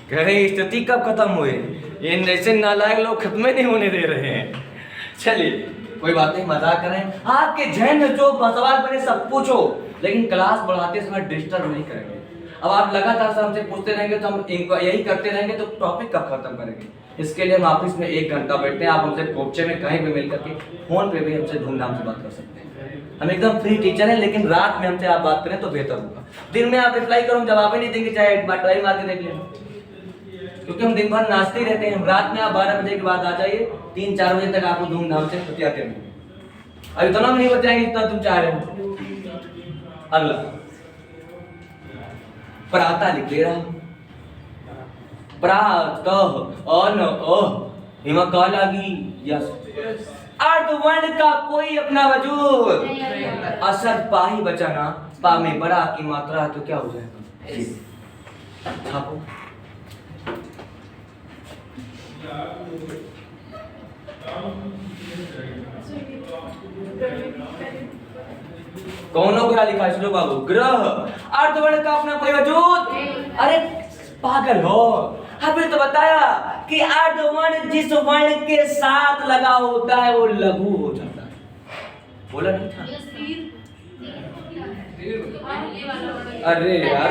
कह रहे स्थिति कब खत्म हुए? इन ऐसे नालायक लोग खत्म नहीं होने दे रहे हैं। चलिए कोई बात नहीं, मजाक करें। आपके जहन में जो सवाल बने सब पूछो, लेकिन क्लास बढ़ाते समय डिस्टर्ब नहीं करेंगे। अब आप लगातार से हमसे पूछते रहेंगे तो हम यही करते रहेंगे तो टॉपिक कब खत्म करेंगे? इसके लिए हम ऑफिस में 1 घंटा बैठते हैं। आप हमसे कोचे में कहीं भी मिल करके फोन पे भी हमसे धूमधाम से बात कर सकते हैं। हम एकदम फ्री टीचर हैं, लेकिन रात में हमसे आप बात करें तो बेहतर होगा। दिन में आप रिप्लाई करो, हम जवाब ही नहीं देंगे, चाहे एक बार ट्राई मार के देख लेना, क्योंकि हम दिन भर नाचते ही रहते हैं। रात में आप 12 बजे के बाद आ जाइए, 3-4 बजे तक आपको धूमधाम से छुट्टियाते हैं। अब इतना भी नहीं बताएंगे जितना तुम चाह रहे हो। अगला प्रातः लिख ले रहा, प्रातः अन हिमा का लागी, यस। अर्धवर्ण का कोई अपना वजूद, असर पा ही बचाना, पा में बड़ा की मात्रा है तो क्या हो जाएगा? छापो। कौन ग्रह लिखा है? सुनो बाबू, ग्रह। अर्धवर्ण का अपना कोई वजूद। अरे पागल हो, अभी तो बताया कि अर्धवर्ण जिस वर्ण के साथ लगा होता है वो लघु हो जाता है। बोला नहीं था? अरे यार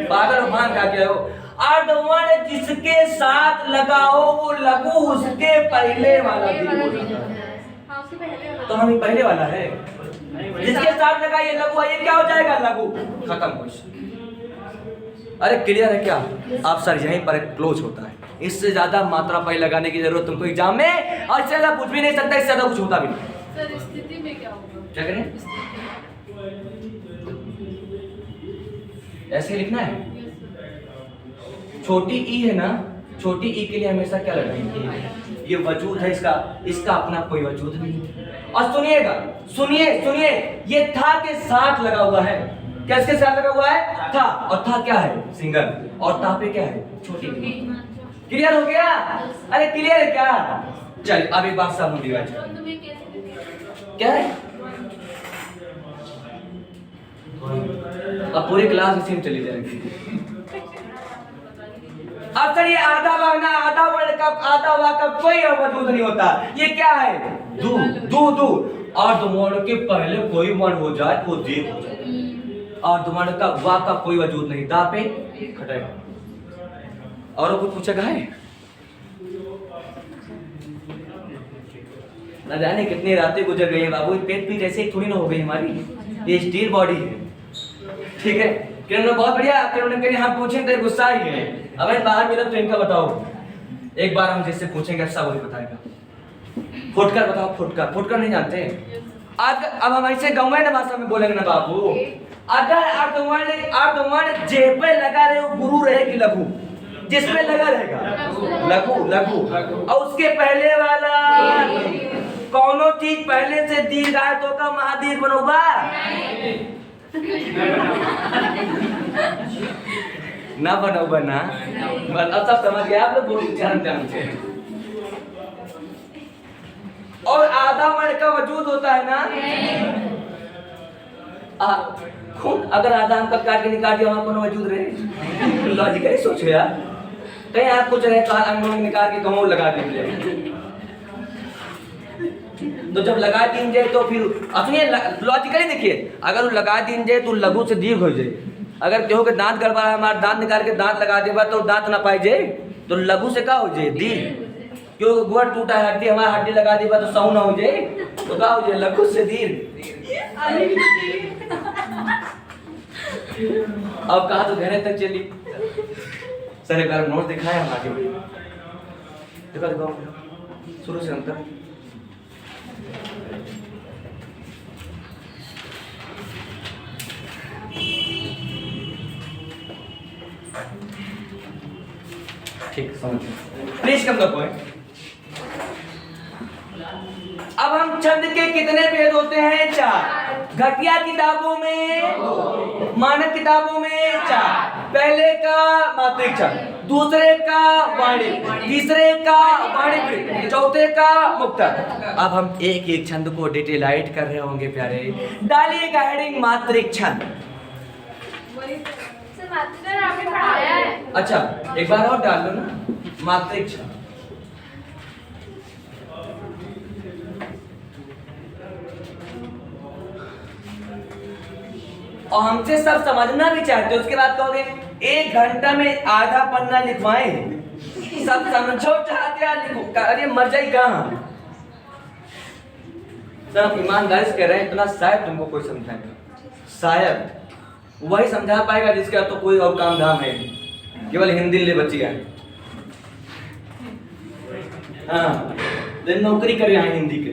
पागल हो, भान खा के हो। अर्धवर्ण जिसके साथ लगा हो वो लघु उसके पहले वाला दीर्घ हो जाता है। तो हम ही पहले वाला है, जिसके साथ लगा ये लघु है, ये क्या हो जाएगा? लघु। खत्म क्वेश्चन। अरे क्लियर है क्या? आप सर यहीं पर क्लोज होता है, इससे ज्यादा मात्रा पाई लगाने की जरूरत तुमको एग्जाम में, और इससे ज्यादा पूछ भी नहीं सकता, इससे ज्यादा कुछ होता भी नहीं। सर स्थिति में क्या होगा? क्या करें? ऐसे लिखना है। छोटी ई है ना, छोटी ई के लिए हमेशा क्या लगाएंगे? ये वजूद है इसका, इसका अपना कोई वजूद नहीं। और सुनिएगा, सुनिए सुनिए, ये था के साथ लगा हुआ है। क्या इसके साथ लगा हुआ है? था। और था क्या है? सिंगल। और ता पे क्या है? छोटी। क्लियर हो गया? अरे क्लियर है क्या? चलिए अब एक बात समझिएगा। क्या है? अब पूरी क्लास इसी में चली जाएगी। अब सर ये आधा वाना आधा वर्ण का आधा वा का कोई वजूद नहीं होता। ये क्या है? दू दू दू। और वर्ण के पहले कोई वर्ण हो जाए तो दीर्घ हो जाए, और वर्ण का वा का कोई वजूद नहीं, दा पे खटेगा। और कुछ पूछेगा है? न जाने कितनी रातें गुजर गई हैं बाबू, पेट पीठ ऐसे ही थोड़ी ना हो गई हमारी, ये स्टील बॉडी है। ठीक है, किरण ने बहुत बढ़िया, किरण ने कहा हम पूछेंगे तो गुस्सा ही है। अब बाहर मिला तो इनका बताओ, एक बार हम जिससे पूछेंगे सब वही बताएगा। फुटकर बताओ, फुटकर। फुटकर नहीं जानते? अब हम ऐसे गाँव ना भाषा में बोलेंगे ना बाबू। अगर अर्धवर्ण जे पे लगा रहे हो गुरु रहेगी लघु, जिस पे लगा रहेगा लघु लघु, और उसके पहले वाला कौनो चीज पहले से दीर्घ आए तो का महादीर्घ बनोगा ना, बनोगा ना। अब सब समझ गया आप लोग, बहुत ध्यान से। और आधा वर्ण का वजूद होता है ना, खून अगर आधा हम कब काट के निकाल दिया, वहां कोनो वजूद रहे? लॉजिकली सोचो यार, कहीं आप कुछ रहे तो अंगों निकाल के कहूँ लगा दीजिए, तो जब लगा दीजिए तो फिर अपने लॉजिकली देखिए, अगर वो लगा दीजिए तो लघु से दीर्घ हो जाए। अगर केहू के दांत गड़बड़ा है, हमारा दांत निकाल के दांत लगा देगा तो दांत ना पाई जाए, तो लघु से क्या हो जाए? दीर्घ। क्यों गुड़ टूटा है, हड्डी हमारा हड्डी लगा देगा तो सऊ ना हो जाए, तो क्या हो जाए? लघु से दीर्घ। अब कहा तो घरे तक चली। सर एक बार नोट दिखाया हम आगे, देखो देखो शुरू से अंतर। ठीक समझिए, प्लीज कम द पॉइंट। अब हम छंद के कितने भेद होते हैं? 4। घटिया किताबों में, मानक किताबों में 4। पहले का मात्रिक छंद, दूसरे का वाणिक, तीसरे का वाणिक, चौथे का मुक्तक। अब हम एक एक छंद को डिटेलाइट कर रहे होंगे प्यारे। डालिएगा हेडिंग मात्रिक छंद। आपने पढ़ाया है। अच्छा एक बार और डाल लो ना, मात्रिक छंद। और हमसे सब समझना भी चाहते हो, उसके बाद कहोगे 1 घंटा में आधा पन्ना लिखवाएं, सब समझो चाहते हैं लिखो। अरे मर जाए कहाँ? सर आप ईमानदारी से कह रहे हैं, इतना शायद तुमको कोई समझाएगा, शायद वही समझा पाएगा जिसका तो कोई और काम धाम है, केवल हिंदी ले बची है। हाँ नौकरी कर रहे हैं हिंदी के,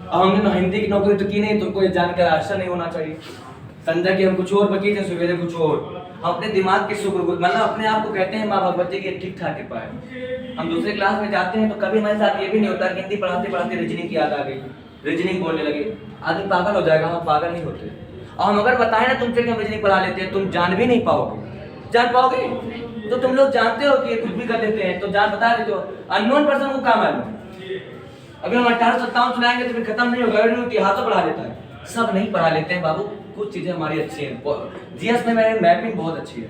अब हमने तो हिंदी की नौकरी तो की नहीं, तुमको ये जानकर आशा नहीं होना चाहिए। संजय की हम कुछ और बकी थे, सवेरे कुछ और। हम अपने दिमाग के शुक्र मतलब अपने आप को कहते हैं माँ भगवती की ठीक ठाक कृपा है। हम दूसरे क्लास में जाते हैं तो कभी हमारे साथ ये भी नहीं होता कि हिंदी पढ़ाते पढ़ाते रीजनिंग की याद आ गई, रीजनिंग बोलने लगे, आदमी पागल हो जाएगा। हम पागल नहीं होते, और हम अगर बताएं ना तुमसे कि हम रीजनिंग पढ़ा लेते हैं, तुम जान भी नहीं पाओगे। जान पाओगे तो तुम लोग जानते हो कि कुछ भी कर देते हैं, तो जान बता देते हो। अननोन पर्सन को काम है, अभी हम 1857 सुनाएंगे तो फिर खत्म नहीं होगा, इतिहास पढ़ा देता है। सब नहीं पढ़ा लेते हैं बाबू, कुछ चीजें हमारी अच्छी हैं। जीएस में मेरी मैपिंग बहुत अच्छी है,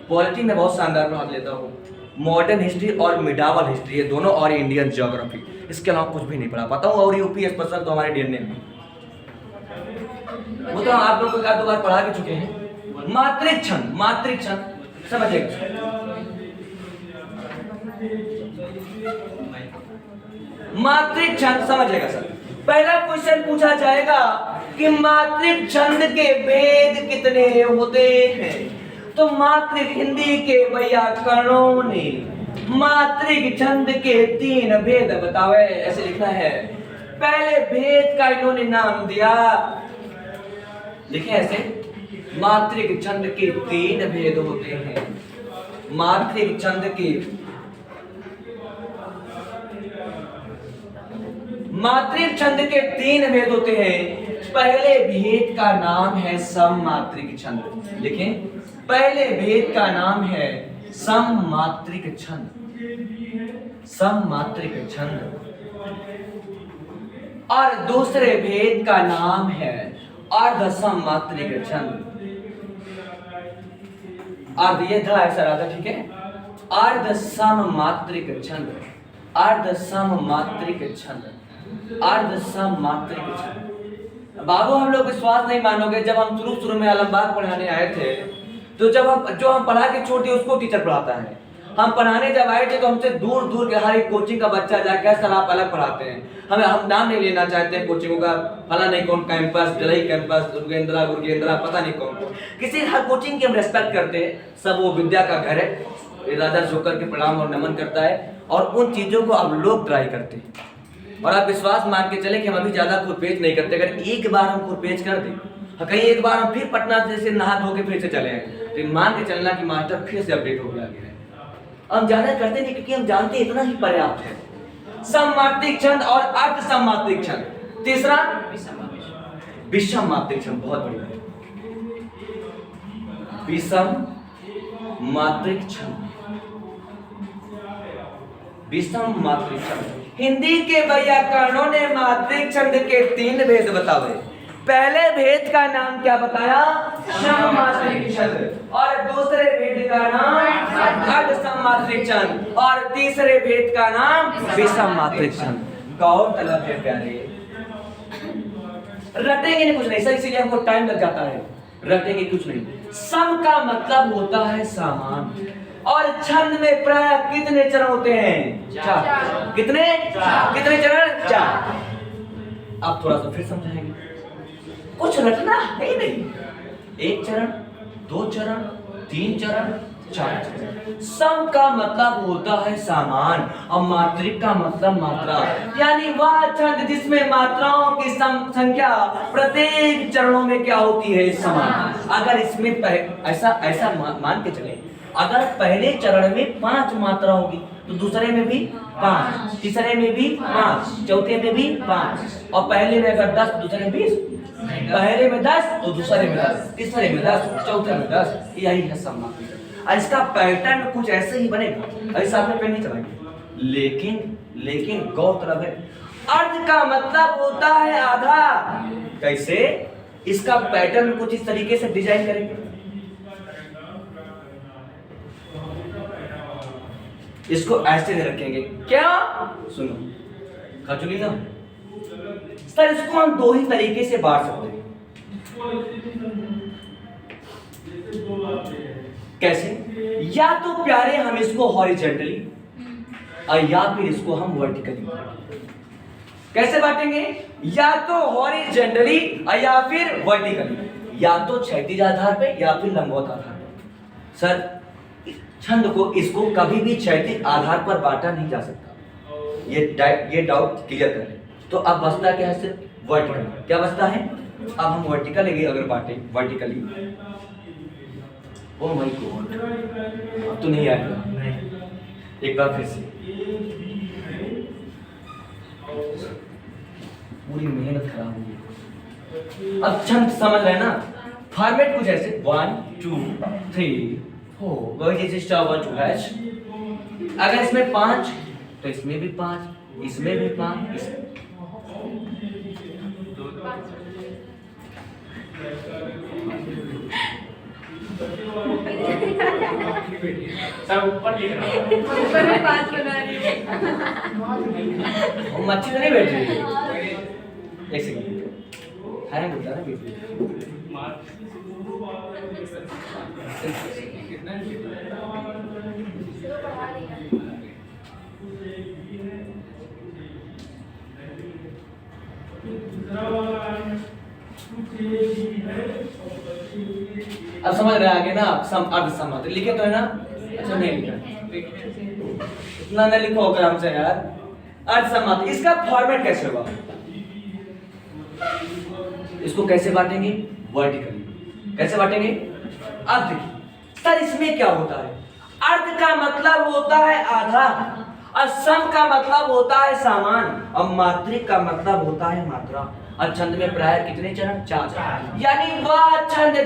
पॉलिटी में बहुत शानदार भाग लेता हूँ, मॉडर्न हिस्ट्री और मिडावल हिस्ट्री, ये दोनों, और इंडियन ज्योग्राफी, इसके अलावा कुछ भी नहीं पढ़ा पाता हूँ। और यूपी स्पेशल तो हमारे डीएनए में, वो तो आप लोग को एक दो बार पढ़ा भी चुके हैं। मात्रिक छंद, मात्रिक छंद समझिएगा। मात्रिक छंद समझिएगा सर। पहला क्वेश्चन पूछा जाएगा कि मात्रिक छंद के भेद कितने होते हैं। तो मात्रिक हिंदी के व्याकरणों ने मात्रिक छंद के 3 भेद बतावे, ऐसे लिखना है। पहले भेद का इन्होंने नाम दिया, लिखे ऐसे, मात्रिक छंद के 3 भेद होते हैं। मात्रिक छंद के मात्रिक छंद के 3 भेद होते हैं। पहले भेद का नाम है सममात्रिक छंद, लिखें, पहले भेद का नाम है सममात्रिक छंद, सममात्रिक छंद। और दूसरे भेद का नाम है अर्ध सममात्रिक छंद। अर्ध ये था ऐसा रहा था, ठीक है। अर्ध सममात्रिक छंद, अर्ध सममात्रिक छंद, अर्ध सममात्रिक छंद। बाबू हम लोग विश्वास नहीं मानोगे, जब हम शुरू में आलमबाग पढ़ाने आए थे, तो जब हम पढ़ा के छोड़ दिए उसको टीचर पढ़ाता है। हम पढ़ाने जब आए थे तो हमसे दूर दूर के हर एक कोचिंग का बच्चा जाकर सर आप अलग पढ़ाते हैं। हम नाम नहीं लेना चाहते हैं कोचिंगों का, फला नहीं कौन कैंपस, जलई कैंपस, दुर्गेंद्रा गुरगेंद्रा, पता नहीं कौन कौन, किसी हर कोचिंग की हम रेस्पेक्ट करते हैं। सब वो विद्या का घर है, राजा होकर के प्रणाम और नमन करता है, और उन चीजों को अब लोग ट्राई करते हैं। और आप विश्वास मान के चले कि हम अभी ज्यादा खुरपेच नहीं करते। अगर एक बार हम खुरपेच कर दें, कहीं एक बार हम फिर पटना से नहा धो के फिर से चले आए, तो मान के चलना कि मास्टर फिर से अपडेट हो गया है। हम ज्यादा करते नहीं क्योंकि हम जानते हैं इतना ही पर्याप्त है। सममात्रिक छंद और अर्ध सममात्रिक छंद। तीसरा विषम मात्रिक छंद, बहुत बढ़िया, विषम मात्रिक छंद, विषम मात्रिक छंद। हिंदी के व्याकरणों ने मात्रिक छंद के 3 भेद बताए। पहले भेद का नाम क्या बताया? सममात्रिक छंद। और दूसरे भेद का नाम अर्ध सममात्रिक छंद। और तीसरे भेद का नाम विषम मात्रिक छंद। गौरतलब है प्यारे, रटेंगे नहीं कुछ नहीं सर, इसीलिए हमको टाइम लग जाता है। रटेंगे कुछ नहीं। सम का मतलब होता है समान, और छंद में प्राय कितने चरण होते हैं? 4। कितने? कितने चरण? 4। आप थोड़ा सा फिर समझाएंगे, कुछ रटना है ही नहीं। 1 चरण, 2 चरण, 3 चरण, 4 चरण। सम का मतलब होता है समान, और मात्रिक का मतलब मात्रा, यानी वह छंद जिसमें मात्राओं की संख्या प्रत्येक चरणों में क्या होती है? समान। अगर इसमें ऐसा मान के चले, अगर पहले चरण में 5 मात्रा होगी तो दूसरे में भी 5, तीसरे में भी 5, चौथे में भी 5, और पहले में अगर 10 दूसरे में 20, पहले में 10 तो दूसरे में 10, तीसरे में 10, चौथे में 10। यही है सममात्रिक। और इसका पैटर्न कुछ ऐसे ही बनेगा, ऐसा आपने पेन नहीं चलाएंगे। लेकिन गौरतलब है, अर्ध का मतलब होता है आधा। कैसे? इसका पैटर्न कुछ इस तरीके से डिजाइन करेंगे, इसको ऐसे नहीं रखेंगे। क्या? सुनो, खचुली ना सर, इसको हम 2 ही तरीके से बांट सकते हैं। कैसे? या तो प्यारे हम इसको हॉरिजॉन्टली, और या फिर इसको हम वर्टिकली। कैसे बांटेंगे? या तो हॉरिजॉन्टली और या फिर वर्टिकली, या तो क्षैतिज आधार पे या फिर लंबवत आधार पे। सर छंद को इसको कभी भी क्षैतिज आधार पर बांटा नहीं जा सकता, ये डाउट क्लियर कर लें। तो अब बचता क्या है? सिर्फ वर्टिकल। क्या बचता है? अब हम वर्टिकल अगर बांटे वर्टिकली, ओह माय गॉड, अब तो नहीं आएगा। एक बार फिर से, पूरी मेहनत खराब होगी। अब छंद समझ रहे ना? फॉर्मेट कुछ ऐसे 1 2 3 4, वही जैसे स्टार 1 2 हैश। अगर इसमें 5 तो इसमें भी 5, इसमें भी 5, सब ऊपर लिख रहा हूँ। ऊपर में 5 बना रही है। वो मच्छी तो नहीं बैठ रही है। एक सेकंड हैंग होता है ना बीच में। कितना अब समझ रहे आगे ना आप अर्ध समात्र लिखे तो है ना? अच्छा नहीं लिखा, इतना ना लिखो होगा हमसे यार। अर्ध समात्र इसका फॉर्मेट कैसे होगा? इसको कैसे बांटेंगे? वर्टिकली। कैसे बांटेंगे? अब देखिए सर इसमें क्या होता है? अर्ध का मतलब होता है आधा, और सम का मतलब होता है समान, और मात्रिक का मतलब होता है मात्रा। और छंद में प्राय कितने चरण? 4। यानी वह छंद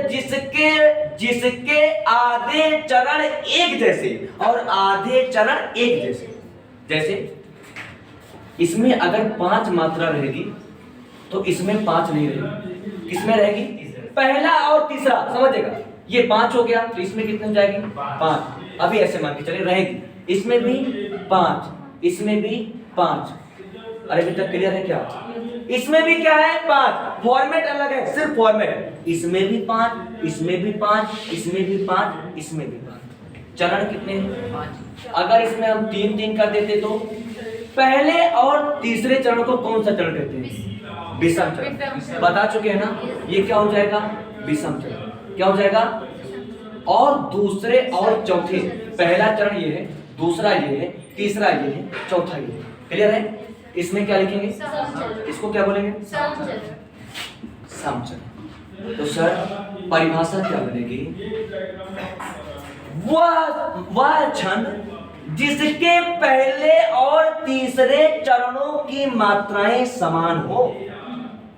जिसके आधे चरण एक जैसे और आधे चरण एक जैसे। जैसे इसमें अगर 5 मात्रा रहेगी तो इसमें 5 नहीं रहेगी। किसमें रहेगी? पहला और तीसरा, समझेगा? ये 5 हो गया तो इसमें कितने हो जाएगी? 5। अभी ऐसे मान के चलिए रहेगी, इसमें भी 5, इसमें भी 5। अरे अभी तक क्लियर है क्या? इसमें भी क्या है? 5। फॉर्मेट अलग है, सिर्फ फॉर्मेट। इसमें भी 5, इसमें भी 5, इसमें भी 5, इसमें भी 5। चरण कितने हैं? 5। अगर इसमें हम 3-3 कर देते तो पहले और तीसरे चरण को कौन सा चरण कहते हैं? विषम चरण। बता चुके हैं ना? ये क्या हो जाएगा? विषम चरण। क्या हो जाएगा? और दूसरे और चौथे, पहला चरण ये है, दूसरा ये है, तीसरा ये है, चौथा ये है। क्लियर है? इसमें क्या लिखेंगे? इसको क्या बोलेंगे? समचरण। तो सर परिभाषा क्या बनेगी? वह छंद जिसके पहले और तीसरे चरणों की मात्राएं समान हो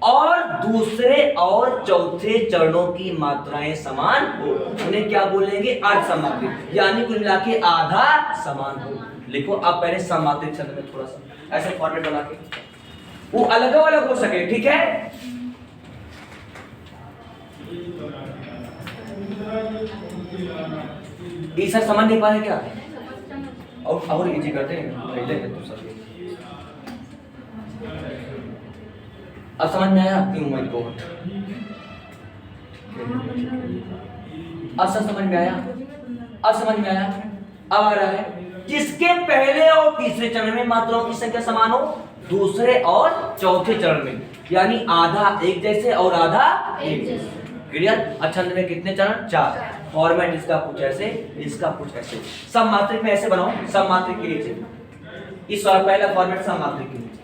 और दूसरे और चौथे चरणों की मात्राएं समान हो, उन्हें क्या बोलेंगे? अर्ध समात्रिक। यानी कुल मिला के आधा समान हो। लिखो आप पहले समात्रिक छंद में थोड़ा सा ऐसे फॉर्मेट बना के, वो अलग अलग हो सके, ठीक है? ये सर समझ नहीं पा रहे क्या? और इजी करते हैं पहले तो सर। अब समझ में आया? माय गॉड, अब सर समझ में आया? अब समझ में आया? अब आ रहा है जिसके पहले और तीसरे चरण में मात्राओं की संख्या समान हो, दूसरे और चौथे चरण में, यानी आधा एक जैसे और आधा एक जैसे। क्लियर? छंद में कितने चरण? 4। फॉर्मेट इसका कुछ ऐसे, इसका कुछ ऐसे। सब मात्रिक में ऐसे बनाओ, सब मात्रिक के नीचे इस और पहला फॉर्मेट सब मात्रिक के नीचे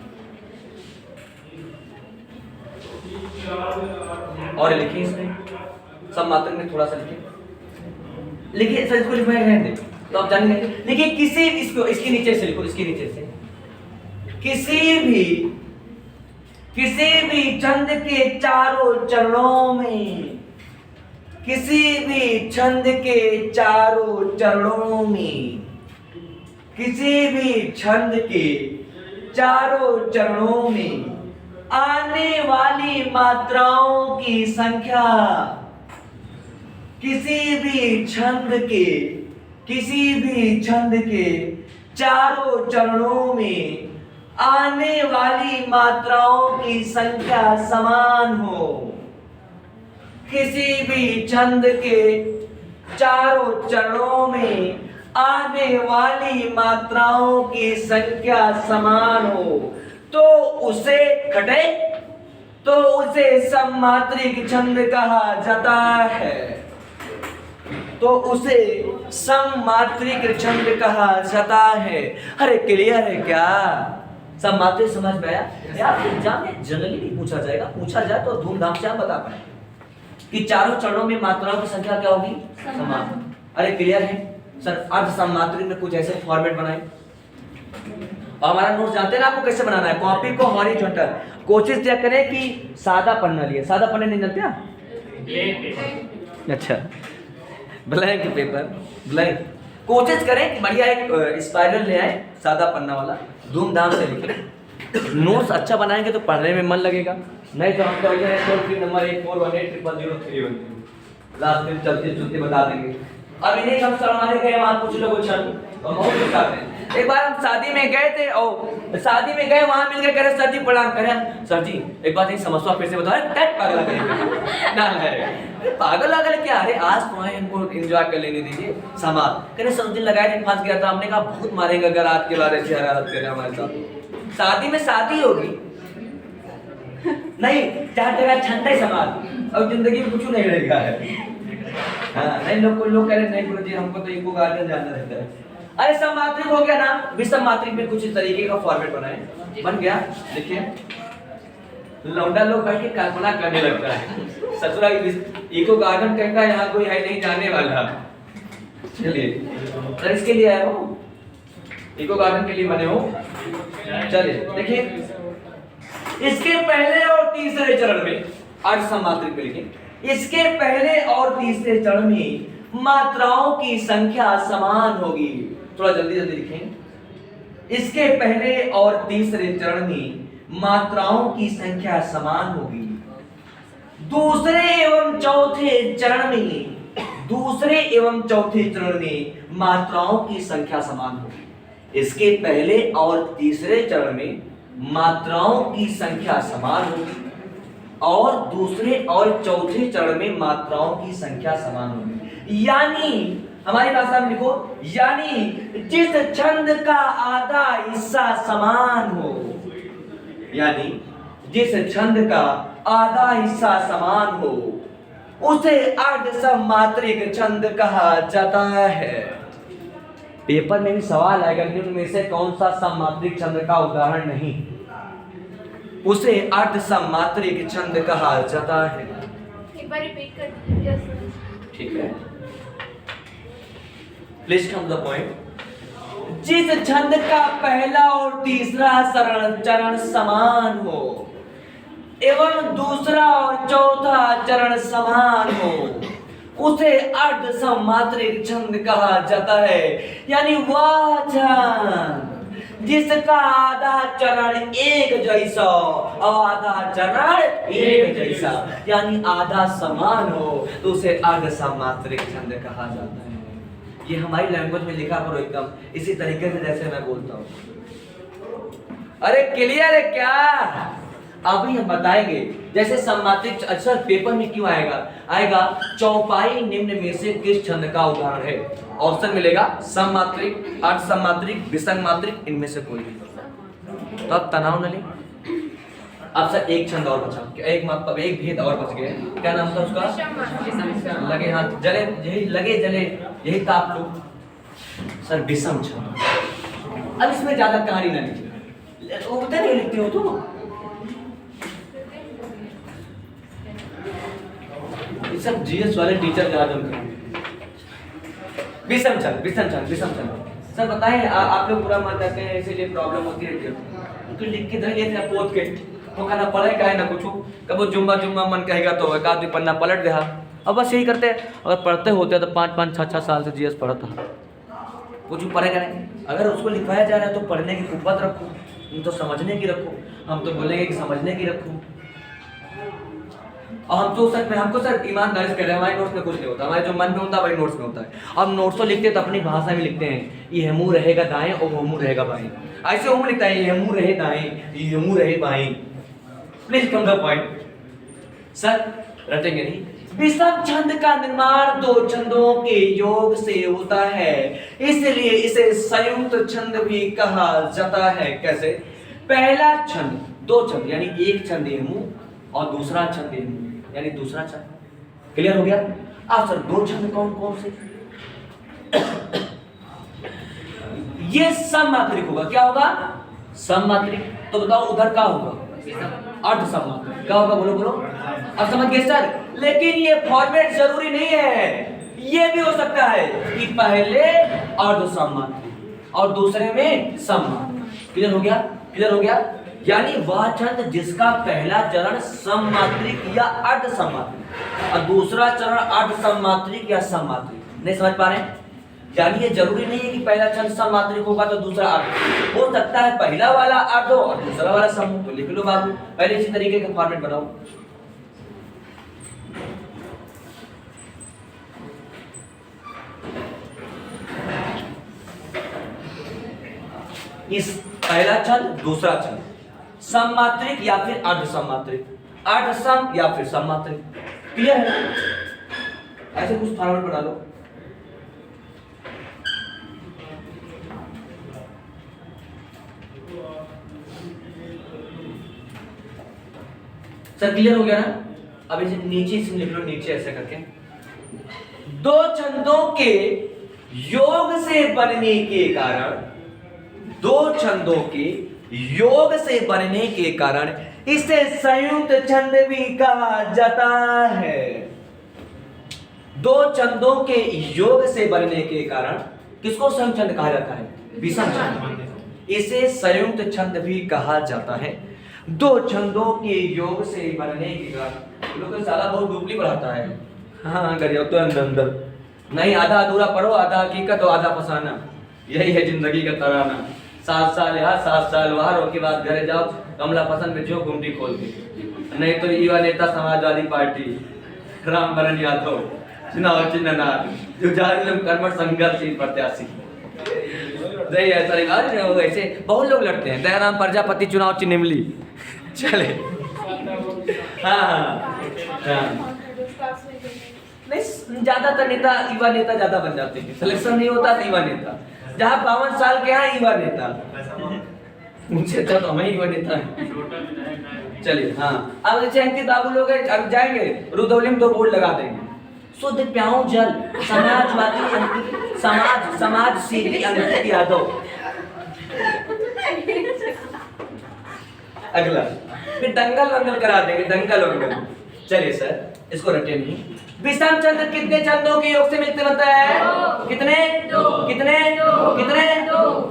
और लिखिए इसमें सब मात्रिक में थोड़ा सा लिखिए। लिखिए सर, इसको लिखना है दे तो आप जानेंगे। देखिए किसी इसको इसके नीचे से लिखो, इसके नीचे से किसी भी छंद के चारों चरणों में, किसी भी छंद के चारों चरणों में, किसी भी छंद के चारों चरणों में आने वाली मात्राओं की संख्या, किसी भी छंद के चारों चरणों में आने वाली मात्राओं की संख्या समान हो। किसी भी छंद के चारों चरणों में आने वाली मात्राओं की संख्या समान हो तो उसे सममात्रिक छंद कहा जाता है। तो उसे सममात्रिक छंद कहा जाता है। अरे क्लियर है क्या? सममात्रिक समझ में आया? यार एग्जाम में जनरली नहीं पूछा जाएगा, पूछा जाए तो धूमधाम से आप बता पाए कि चारों चरणों में मात्राओं की संख्या क्या होगी? समान। अरे क्लियर है सर? अर्ध सममात्रिक में कुछ ऐसे फॉर्मेट बनाए और हमारा नोट जानते हैं ना आपको कैसे बनाना है। कॉपी को हॉरिजॉन्टल, कोशिश क्या करें कि सादा पन्ना लिए। सादा पन्ने नहीं जानते आप? अच्छा, ब्लैंक पेपर, ब्लैंक। कोशिश करें कि बढ़िया एक स्पाइरल ले आए, सादा पन्ना वाला, धूमधाम से लिखें। नोट्स अच्छा बनाएंगे तो पढ़ने में मन लगेगा, नहीं तो हम तो टोल फ्री नंबर 84180003 रास्ते में चलते चलते बता देंगे। अब इन्हें हम शर्माने गए वहां कुछ लोग छन और बहुत दिखाते हैं। एक बार हम शादी में गए थे और शादी में गए वहां मिल के कह रहे सर जी प्रणाम करें। सर जी एक बात नहीं समझो फिर से बताओ टैट पागल लगे ना है पागल लगे क्या? अरे आज तो आए इनको एंजॉय कर लेने दीजिए समाज कह रहे सर दिन लगाए दिन फंस गया था। हमने कहा बहुत मारेंगे अगर आज के बाद ऐसी हरकत करें हमारे साथ। शादी में शादी होगी नहीं चार जगह छंदा ही समाज और जिंदगी में कुछ नहीं रहेगा है। हाँ नहीं लोग कह रहे नहीं गुरुजी हमको तो इको गार्डन जाना रहता है। अरे सममात्रिक हो गया ना, विषममात्रिक में कुछ इस तरीके का फॉर्मेट बनाए बन गया। देखिए लौंडा लोग बैठ के कल्पना करने लगता है ससुरा इको गार्डन कहता है यहाँ कोई है नहीं जाने वाला। चलिए सर इसके लिए आए हो इको गार्डन के लिए बने हो। चलिए देखिए इसके पहले और तीसरे चरण में अर्ध सममात्रिक में लिखें। इसके पहले और तीसरे चरण में मात्राओं की संख्या समान होगी। थोड़ा जल्दी जल्दी लिखें। इसके पहले और तीसरे चरण में मात्राओं की संख्या समान होगी। दूसरे एवं चौथे चरण में मात्राओं की संख्या समान होगी। इसके पहले और तीसरे चरण में मात्राओं की संख्या समान होगी और दूसरे और चौथे चरण में मात्राओं की संख्या समान होगी। यानी हमारी भाषा में लिखो यानी जिस छंद का आधा हिस्सा समान हो, यानी जिस छंद का आधा हिस्सा समान हो उसे अर्ध सममात्रिक छंद कहा जाता है। पेपर में भी सवाल आएगा निम्न में से कौन सा सममात्रिक छंद का उदाहरण नहीं, उसे अर्ध सममात्रिक छंद कहा जाता है। एक बार रिपीट कर दीजिए। ठीक है प्लीज कम द पॉइंट। जिस छंद का पहला और तीसरा चरण समान हो एवं दूसरा और चौथा चरण समान हो उसे अर्ध सममात्रिक छंद कहा जाता है। यानी वह छंद जिसका आधा चरण एक जैसा और आधा चरण एक जैसा यानी आधा समान हो तो उसे अर्ध सममात्रिक छंद कहा जाता है। ये हमारी लैंग्वेज में लिखा करो एकदम इसी तरीके से जैसे मैं बोलता हूँ। अरे क्लियर है क्या? अभी हम बताएंगे जैसे सममात्रिक अक्षर पेपर में क्यों आएगा चौपाई निम्न में से किस छंद का उदाहरण है। ऑप्शन मिलेगा सममात्रिक अर्ध सममात्रिक विसंगमात्रिक इनमें से कोई नहीं। तो अब तनाव न ले। अब सर एक छंद और बचा एक मतलब एक भेद और बच गया। क्या नाम था उसका? लगे हाथ जले यही लगे जले यही था आप लोग सर विषम छंद। अब इसमें ज्यादा कहानी ना लिखिए उतना नहीं लिखते हो तो सब जीएस वाले टीचर का विषम छंद सर बताएं आप लोग पूरा मान जाते हैं इसीलिए प्रॉब्लम होती है तो लिख के धर लेते हैं पोत के तो कहना पढ़ेगा है ना कुछ कब जुम्मा मन कहेगा तो एक आदमी पन्ना पलट दे। अब बस यही करते हैं अगर पढ़ते होते तो 5-5 6-6 साल से जीएस पढ़ता कुछ पढ़ेगा नहीं। अगर उसको लिखवाया जा रहा है तो पढ़ने की कुव्वत रखो तुम तो समझने की रखो। हम तो बोलेंगे कि समझने की रखो और हम तो सच में हमको सर ईमानदारी से कह रहे हैं हमारे नोट्स में कुछ नहीं होता। हमारे जो मन में होता है वही नोट्स में होता है। अब नोट्स तो लिखते हैं तो अपनी भाषा में लिखते हैं ये हेमू रहेगा दाएं और हेमू रहेगा बाएं। ऐसे हेमू लिखता है ये हेमू रहे दाएं ये हेमू रहे बाएं। Please come the point sir रटेंगे नहीं। विषम छंद का निर्माण दो छंदों के योग से होता है इसलिए इसे संयुक्त छंद भी कहा जाता है। कैसे? पहला छंद दो छंद यानी एक छंद हेमू और दूसरा छंद हेमू यानी दूसरा छंद। क्लियर हो गया? अब सर दो छंद कौन कौन से? ये सममात्रिक होगा। क्या होगा? सममात्रिक। तो बताओ उधर क्या होगा? अर्ध सममात्रिक। क्या होगा? बोलो बोलो। अब समझ गए सर। लेकिन ये फॉर्मेट जरूरी नहीं है। ये भी हो सकता है कि पहले अर्ध सममात्रिक और दूसरे में सममात्रिक। क्लियर हो गया? क्लियर हो गया? यानी वह छंद जिसका पहला चरण सममात्रिक या अर्ध सममात्रिक और दूसरा चरण अर्ध सममात्रिक या सममात्रिक। नहीं समझ पा रहे हैं? यानी ये जरूरी नहीं है कि पहला छंद सममात्रिक होगा तो दूसरा अर्ध हो सकता है। पहला वाला अर्ध हो और दूसरा वाला सम हो। तो लिख लो बाबू पहले इसी तरीके का फॉर्मेट बनाओ। इस पहला छंद दूसरा छंद, सममात्रिक या फिर अर्धसममात्रिक, अर्धसम या फिर सममात्रिक। क्लियर है? ऐसे कुछ फॉर्मूला बना लो। सर क्लियर हो गया ना? अब इसे नीचे से लिख लो, नीचे ऐसे करके, दो छंदों के योग से बनने के कारण, दो छंदों के योग से बनने के कारण इसे संयुक्त छंद भी कहा जाता है। दो छंदों के योग से बनने के कारण किसको संयुक्त छंद कहा जाता है? विषम छंद। इसे संयुक्त छंद भी कहा जाता है। दो छंदों के योग से बनने के कारण, लोग साला बहुत डुप्ली पढ़ाता है। हाँ करियो तो अंदर नहीं, आधा अधूरा पढ़ो, आधा हकीकत और आधा फसाना, यही है जिंदगी का तराना। 7 साल यहाँ 7 साल वहाँ, के बाद घर जाओ कमला पसंद में जो घूमटी खोल के, नहीं तो युवा नेता समाजवादी पार्टी रामवरण यादव चुनाव चिन्ह नार जो कर्मठ संघर्षशील प्रत्याशी। नहीं ऐसा नहीं, अरे ऐसे बहुत लोग लड़ते हैं। दयाराम प्रजापति चुनाव चिन्ह मिली चले। हाँ नहीं, ज्यादातर नेता युवा नेता ज्यादा बन जाते हैं, सिलेक्शन नहीं होता तो युवा नेता। जहाँ 52 साल के यहाँ युवा नेता, मुझसे अच्छा तो हमें युवा नेता है। चलिए हाँ, अब जैसे अंकित बाबू लोग अब जाएंगे रुदौली में तो बोर्ड लगा देंगे, शुद्ध प्याऊ जल समाजवादी समाजशीली अंकित यादव। अगला फिर दंगल वंगल करा देंगे, दंगल वंगल। चलिए सर इसको रटे नहीं। विषम छंद कितने छंदों के योग से मिलते बनता है? कितने? कितने? कितने?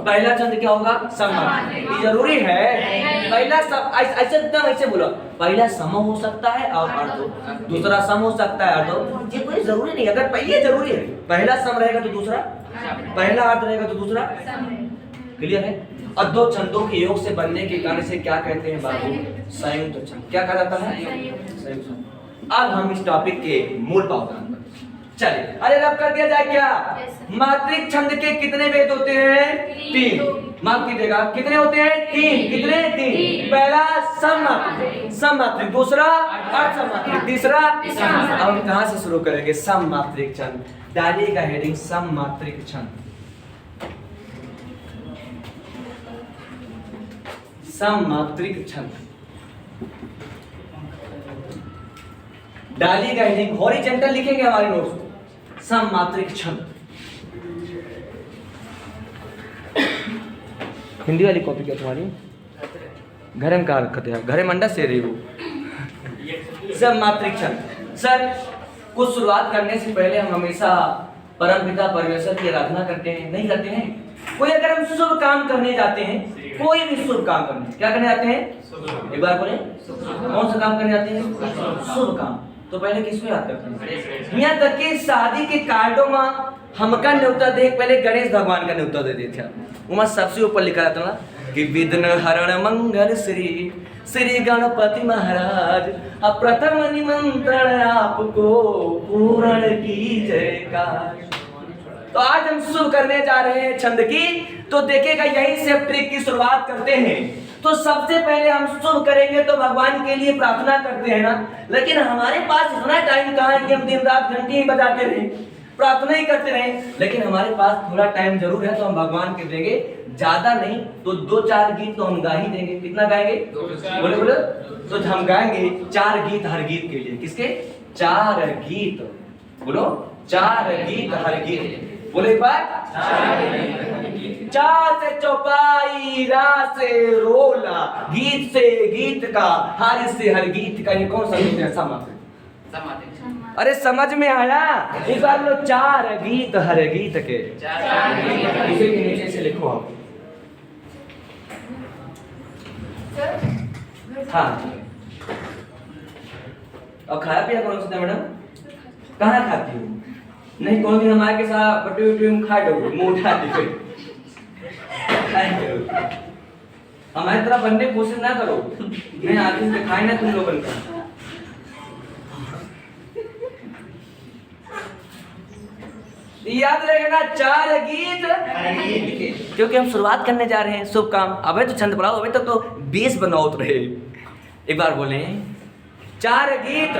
पहला छंद क्या होगा? सममात्रिक। ये जरूरी है। पहला सम ऐसे एकदम ऐसे बोलो, पहला सम हो सकता है और अर्ध, दूसरा सम हो सकता है अर्ध। ये कोई जरूरी नहीं, अगर पहले जरूरी है, पहला सम रहेगा तो दूसरा, पहला अर्ध रहेगा तो दूसरा। क्लियर है? और दो छंदों के योग से बनने के कारण से क्या कहते हैं बाबू? संयुक्त छंद। क्या कहा जाता है? संयुक्त छंद। अब हम इस टॉपिक के मूल पावदान पर चलिए। अरे रब कर दिया जाए क्या? मात्रिक छंद के कितने भेद होते हैं? 3। माफ कीजिएगा, कितने होते हैं? 3। कितने? 3। पहला सममात्रिक, सममात्रिक, दूसरा अर्धसममात्रिक, तीसरा। अब हम कहां से शुरू करेंगे? सममात्रिक छंद। डालिएगा हेडिंग सममात्रिक छंद। सममात्रिक छंद डालिएगा हेडिंग, हॉरिजॉन्टल लिखेंगे हमारे नोट्स को। सममात्रिक छंद। हिंदी वाली कॉपी क्या तुम्हारी? घर में कहा रखते हैं, घरे मंडा से रही हो। सममात्रिक छंद। सर कुछ शुरुआत करने से पहले हम हमेशा परमपिता परमेश्वर की आराधना करते हैं, नहीं करते हैं? कोई अगर हम शुभ काम करने जाते हैं, कोई भी शुभ काम करने, क्या करने जाते हैं? एक बार बोले, कौन सा काम करने जाते हैं? शुभ काम। तो पहले किसको याद करते हैं? यहाँ तक कि शादी के कार्डों में हमका न्योता दे, पहले गणेश भगवान का न्योता दे देते हैं। वहाँ सबसे ऊपर लिखा रहता ना कि विघ्न हरण मंगल श्री श्री गणपति महाराज, अब प्रथम निमंत्रण आपको पूर्ण की जयकार। तो आज हम शुरू करने जा रहे हैं छंद की, तो देखिएगा यही से अब ट्रिक की शुरुआत करते हैं। तो सबसे पहले हम शुभ करेंगे तो भगवान के लिए प्रार्थना करते हैं ना, लेकिन हमारे पास इतना टाइम कहाँ है कि हम दिन रात घंटी ही बजाते रहें, प्रार्थना ही करते रहें। लेकिन हमारे पास थोड़ा टाइम जरूर है, तो हम भगवान के देंगे, ज्यादा नहीं तो 2-4 गीत तो हम गा ही देंगे। कितना गाएंगे? बोले बोले। तो हम गाएंगे 4 गीत हर गीत के लिए। किसके? 4 गीत। बोलो 4 गीत हर गीत। बोले एक बार, 4 से चौपाई, रा से रोला, गीत से गीत का, हर से हर गीत का। ये कौन सा गीत है? समात्रिक। अरे समझ में आया? इस बार लो 4 गीत हर गीत के। इसे के नीचे से लिखो आप। हाँ और खाया पिया कौन सा मैडम? कहाँ खाती हो? नहीं कौन दिन हमारे के साथ बटे उटे में खा दो, मुंह उठा दी हमारी तरह बनने की कोशिश ना करो। मैं आदमी पे खाए ना तुम लोग बनकर। याद रहेगा ना, चार गीत क्योंकि हम शुरुआत करने जा रहे हैं शुभ काम। अबे तो छंद पढ़ाओ, अबे तक तो 20 बनाओ रहे। एक बार बोले, चार गीत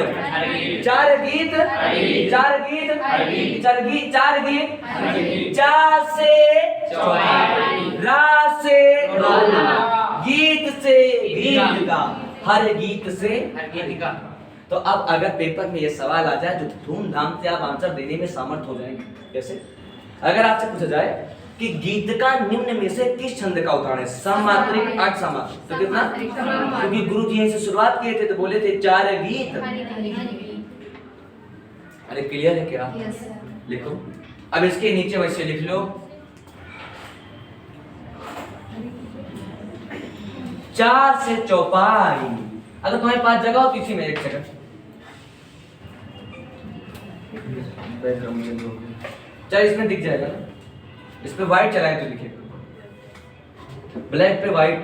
चार गीत चार गीत चार गीत चार गीत, चा से रा से गीत से गीत का, हर गीत से गीत का। तो अब अगर पेपर में ये सवाल आ जाए जो धूमधाम से आप आंसर देने में समर्थ हो जाएंगे। कैसे? अगर आपसे पूछा जाए कि गीत का निम्न में से किस छंद का उदाहरण है, सममात्रिक अर्ध समात्रिक, तो कितना? क्योंकि गुरु जी से शुरुआत किए थे तो बोले थे चार गीत। अरे क्लियर है क्या? लिखो। अब इसके नीचे वैसे लिख लो, चार से चौपाई। अगर तुम्हारे पास जगह हो तो इसी में एक सेकंड चल, इसमें दिख जाएगा ना, इस पे व्हाइट चलाए तो लिखे, ब्लैक पे व्हाइट।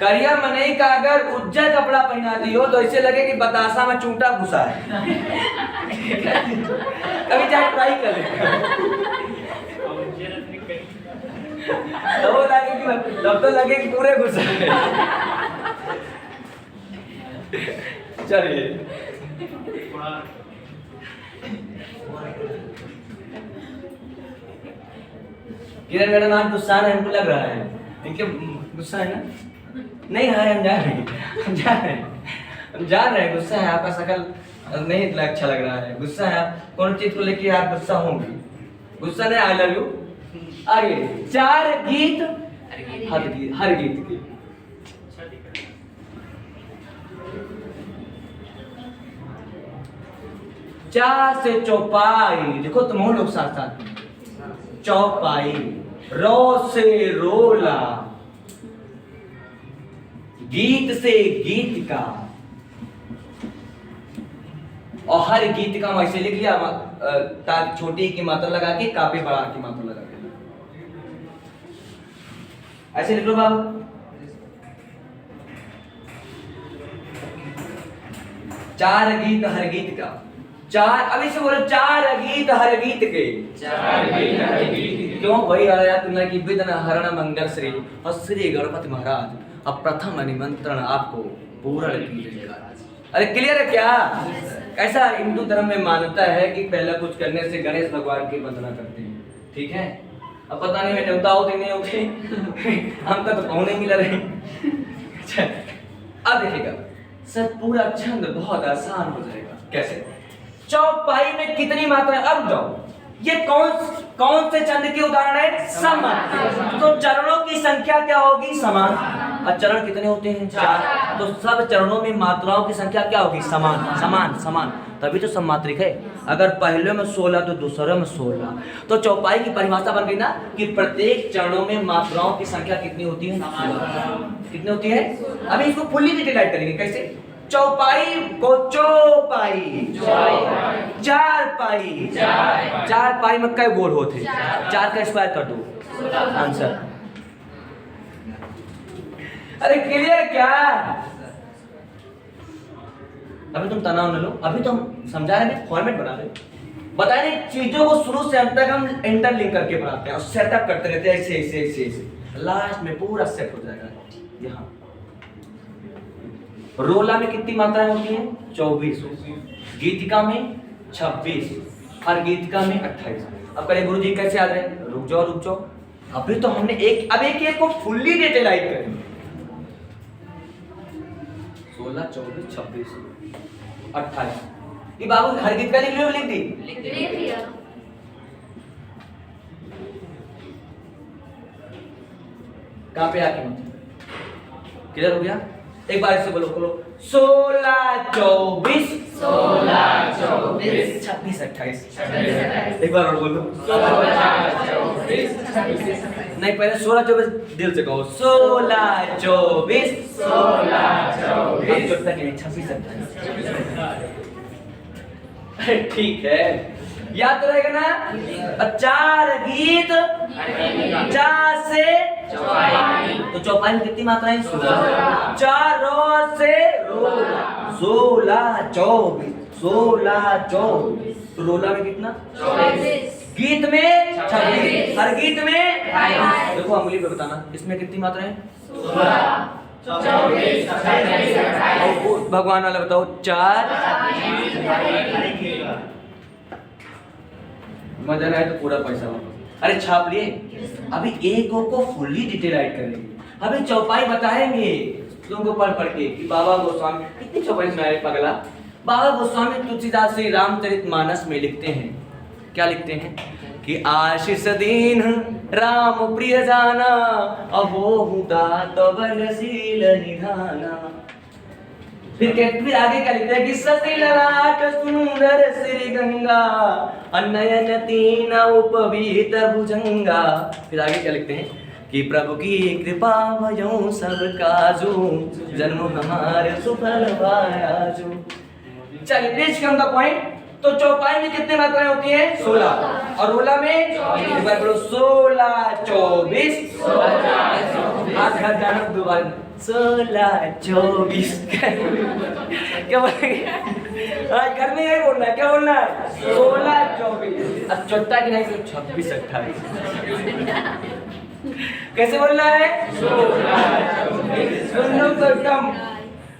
करिया मनई का अगर उज्जर कपड़ा पहना दियो तो ऐसे लगे कि बतासा में चूंटा घुसा है। कभी चाहे ट्राई कर ले, तब तो लगे कि पूरे घुसा है। चलिए, किरण मैडम आज गुस्सा है, हमको लग रहा है। इनके गुस्सा है ना? नहीं है, हम जा रहे हैं, हम जा रहे हैं, हम जा रहे हैं। गुस्सा है, आपका शकल नहीं अच्छा लग रहा है। गुस्सा है, आप कौन चीज को लेके आप गुस्सा होंगे? गुस्सा नहीं, आई लव यू। आगे, चार गीत हर गीत के, चार से चौपाई। देखो तुम लोग साथ साथ, चौपाई, रो से रोला, गीत से गीत का, और हर गीत का वैसे लिख लिया, छोटी की मात्रा लगा के, काफी बड़ा की मात्रा लगा के, ऐसे लिख लो बाबू। चार गीत हर गीत का, चार, अभी से बोलो, चार गीत हर गीत के, चार गीत हर गीत के। क्यों? वही आया तुमने कि विघ्न हरण मंगल श्री और श्री गणपति महाराज, अब प्रथम निमंत्रण आपको पूर्ण कीजिएगा। अरे क्लियर है क्या? ऐसा हिंदू धर्म में मान्यता है कि पहला कुछ करने से गणेश भगवान की वंदना करते हैं। ठीक है? अब पता नहीं मैं देवता होते नहीं होते, हमका तो कौन नहीं मिल रहे। अब देखिएगा सर, पूरा छंद बहुत आसान हो जाएगा। कैसे? चौपाई में कितनी मात्रा? अब जाओ, ये कौन से छंद के उदाहरण है? समान। तो चरणों की संख्या क्या होगी? समान। और चरण कितने होते हैं? चार। तो सब चरणों में मात्राओं की संख्या क्या होगी? समान समान समान, तभी तो सममात्रिक है। अगर पहले में 16 तो दूसरे में 16। तो चौपाई की परिभाषा बन गई ना कि प्रत्येक चरणों में मात्राओं की संख्या कितनी होती है? कितनी होती है? अभी इसको फुल्ली डिटेलाइज करेंगे। कैसे? चौपाई को चौपाई, चार पाई, चार पाई में कई गोल होते? चार का स्क्वायर कर दो, आंसर। अरे क्लियर क्या? अभी तुम तनाव न लो, अभी तो हम समझा रहे हैं, फॉर्मेट बना रहे, बता रहे चीजों को शुरू से अंत तक हम इंटरलिंक करके बनाते हैं और सेटअप करते रहते हैं, ऐसे ऐसे ऐसे ऐसे, लास्ट में पूरा सेट हो जाएगा। यहाँ रोला में कितनी मात्राएं होती हैं? 24। गीतिका में 26, और गीतिका में 28। अब करें गुरुजी कैसे याद रहे? रुक जाओ, अभी तो हमने अब एक को फुल्ली डिटेलाइज करेंगे। 16, 24, 26, 28। ये बाबू हर गीत का लिख दी। कहां पे आके क्लियर हो गया? एक बार ऐसे बोलो 16, 24, 26, 28। एक बार और बोलो 16, 24, 26। नहीं, पहले 16, 24 दिल से कहो। 16, 24, 26, 28। ठीक है, याद तो रहेगा ना? चार गीत, चार से चौपाई, तो चौपाई में कितनी मात्राएं? 16। चार रो से रोला, 16, 24, 16, 24। तो रोला में कितना? 24। गीत में 26, हर गीत में 28। देखो अंगुली पे बताना इसमें कितनी मात्राएं? 16, 24, 26, 28। और भगवान वाला बताओ 4। मजा ना आए तो पूरा पैसा वापस। अरे छाप लिए? अभी एक को फुल्ली डिटेलाइज करेंगे। अभी चौपाई बताएंगे तुमको पढ़ पढ़ के कि बाबा गोस्वामी कितनी चौपाई सुनाए पगला। बाबा गोस्वामी तुलसीदास श्री रामचरितमानस में लिखते हैं, क्या लिखते हैं कि आशीष दीन राम प्रिय जाना, अबोहु दात बलशील निधाना। फिर आगे क्या लिखते हैं कि सती ललाट सुंदर श्री गंगा, अनयन तीन उपवीत भुजंगा। फिर आगे क्या लिखते हैं कि प्रभु की कृपा भजो सब काजू, जन्म हमारे सुफल पायाजू। चलिए नेक्स्ट कम का पॉइंट। तो चौपाई में कितने मात्राएं होती हैं? 16। और रोला में एक बार बोलो 16, 24। आज घर जाना दोबारा 16, 24। क्या बोलेंगे? आज घर में यही बोलना है। क्या बोलना है? 16, 24। अब चौथा की नहीं तो 26, 28। कैसे बोलना है? 16, 24। सुन लो तो कम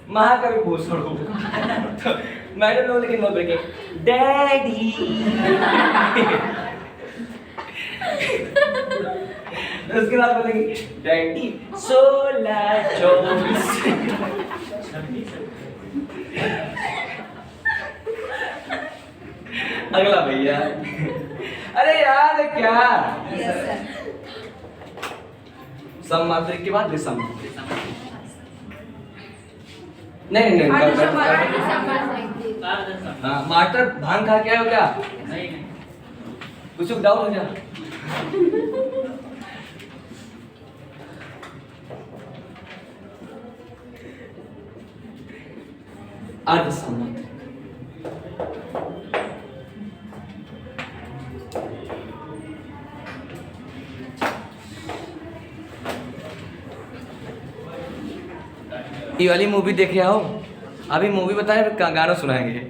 महाकवि भूषण हो। मैडम लोग लेकिन बोल रहे डैडी। उसके बाद बोलेंगे डैडी 16, 24। अगला भैया। अरे यार क्या सम्मात्रिक के बाद विषम। नहीं हाँ मास्टर भांग खा क्या हो क्या? नहीं कुछ डाउट हो क्या? अर्ध सम्मात्रिक। ये वाली मूवी देखे आओ। अभी मूवी बताए फिर गाना सुनाएंगे।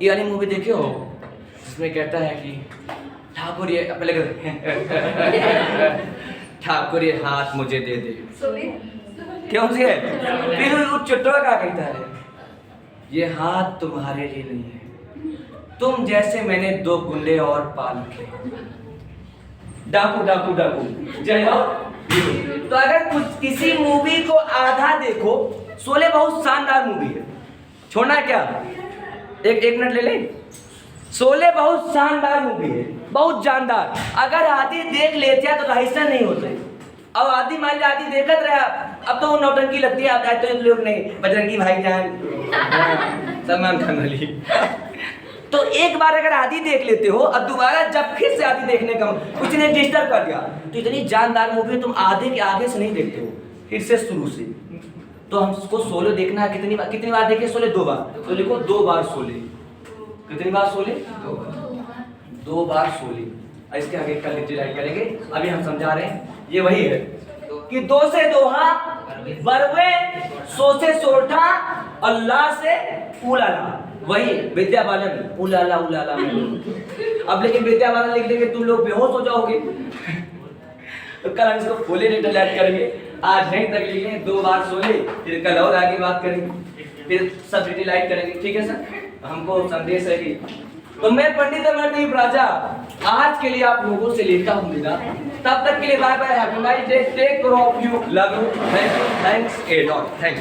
ये वाली मूवी देखे हो जिसमें कहता है कि ठाकुर ये पहले ठाकुर ये हाथ मुझे दे दे। क्यों से? फिर वो चुटवा क्या कहता है? ये हाथ तुम्हारे लिए नहीं है, तुम जैसे मैंने 2 गुंडे और पाल रखे। डाकू डाकू डाकू जय हो। तो अगर कुछ किसी मूवी को आधा देखो, शोले बहुत शानदार मूवी है, छोड़ना क्या? एक मिनट ले ले। शोले बहुत शानदार मूवी है, बहुत जानदार। अगर आदि देख लेते तो रहस्य नहीं होते। अब आदि मान लिया आदि देखत रहा, अब तो वो नौटंकी लगती है। अब तो लोग नहीं बजरंगी भाईजान सलमान खान वाली। तो एक बार अगर आदि देख लेते हो और दोबारा जब फिर से आदि देखने का कुछ ने डिस्टर्ब कर दिया, तो इतनी जानदार मूवी तुम आधे के आगे से नहीं देखते हो, फिर से शुरू से। तो हमको शोले देखना है। कितनी बार देखे शोले? 2 बार। तो लिखो 2 बार शोले। कितनी बार शोले? 2 बार शोले। इसके आगे कल डिटेल करेंगे। अभी हम समझा रहे हैं ये वही है कि 2 से दोहा, बरवे, सो से सोठा, अल्लाह से उलाला। वही विद्या बालन उलाला उलाला। अब लेकिन विद्या बालन लिख देंगे तुम लोग बेहोश हो जाओगे। तो कल हम इसको फुली डिटेल करेंगे। आज नहीं तक लिखेंगे 2 बार शोले, फिर कल और आगे बात करेंगे, फिर सब डिटेलाइज करेंगे। ठीक है सर? हमको संदेश है कि तो मैं पंडित अमरदीप राजा आज के लिए आप लोगों से लेता हूँ विदा। तब तक के लिए bye bye, happy night day, take care of you, love you, thank you, thanks a lot, thanks.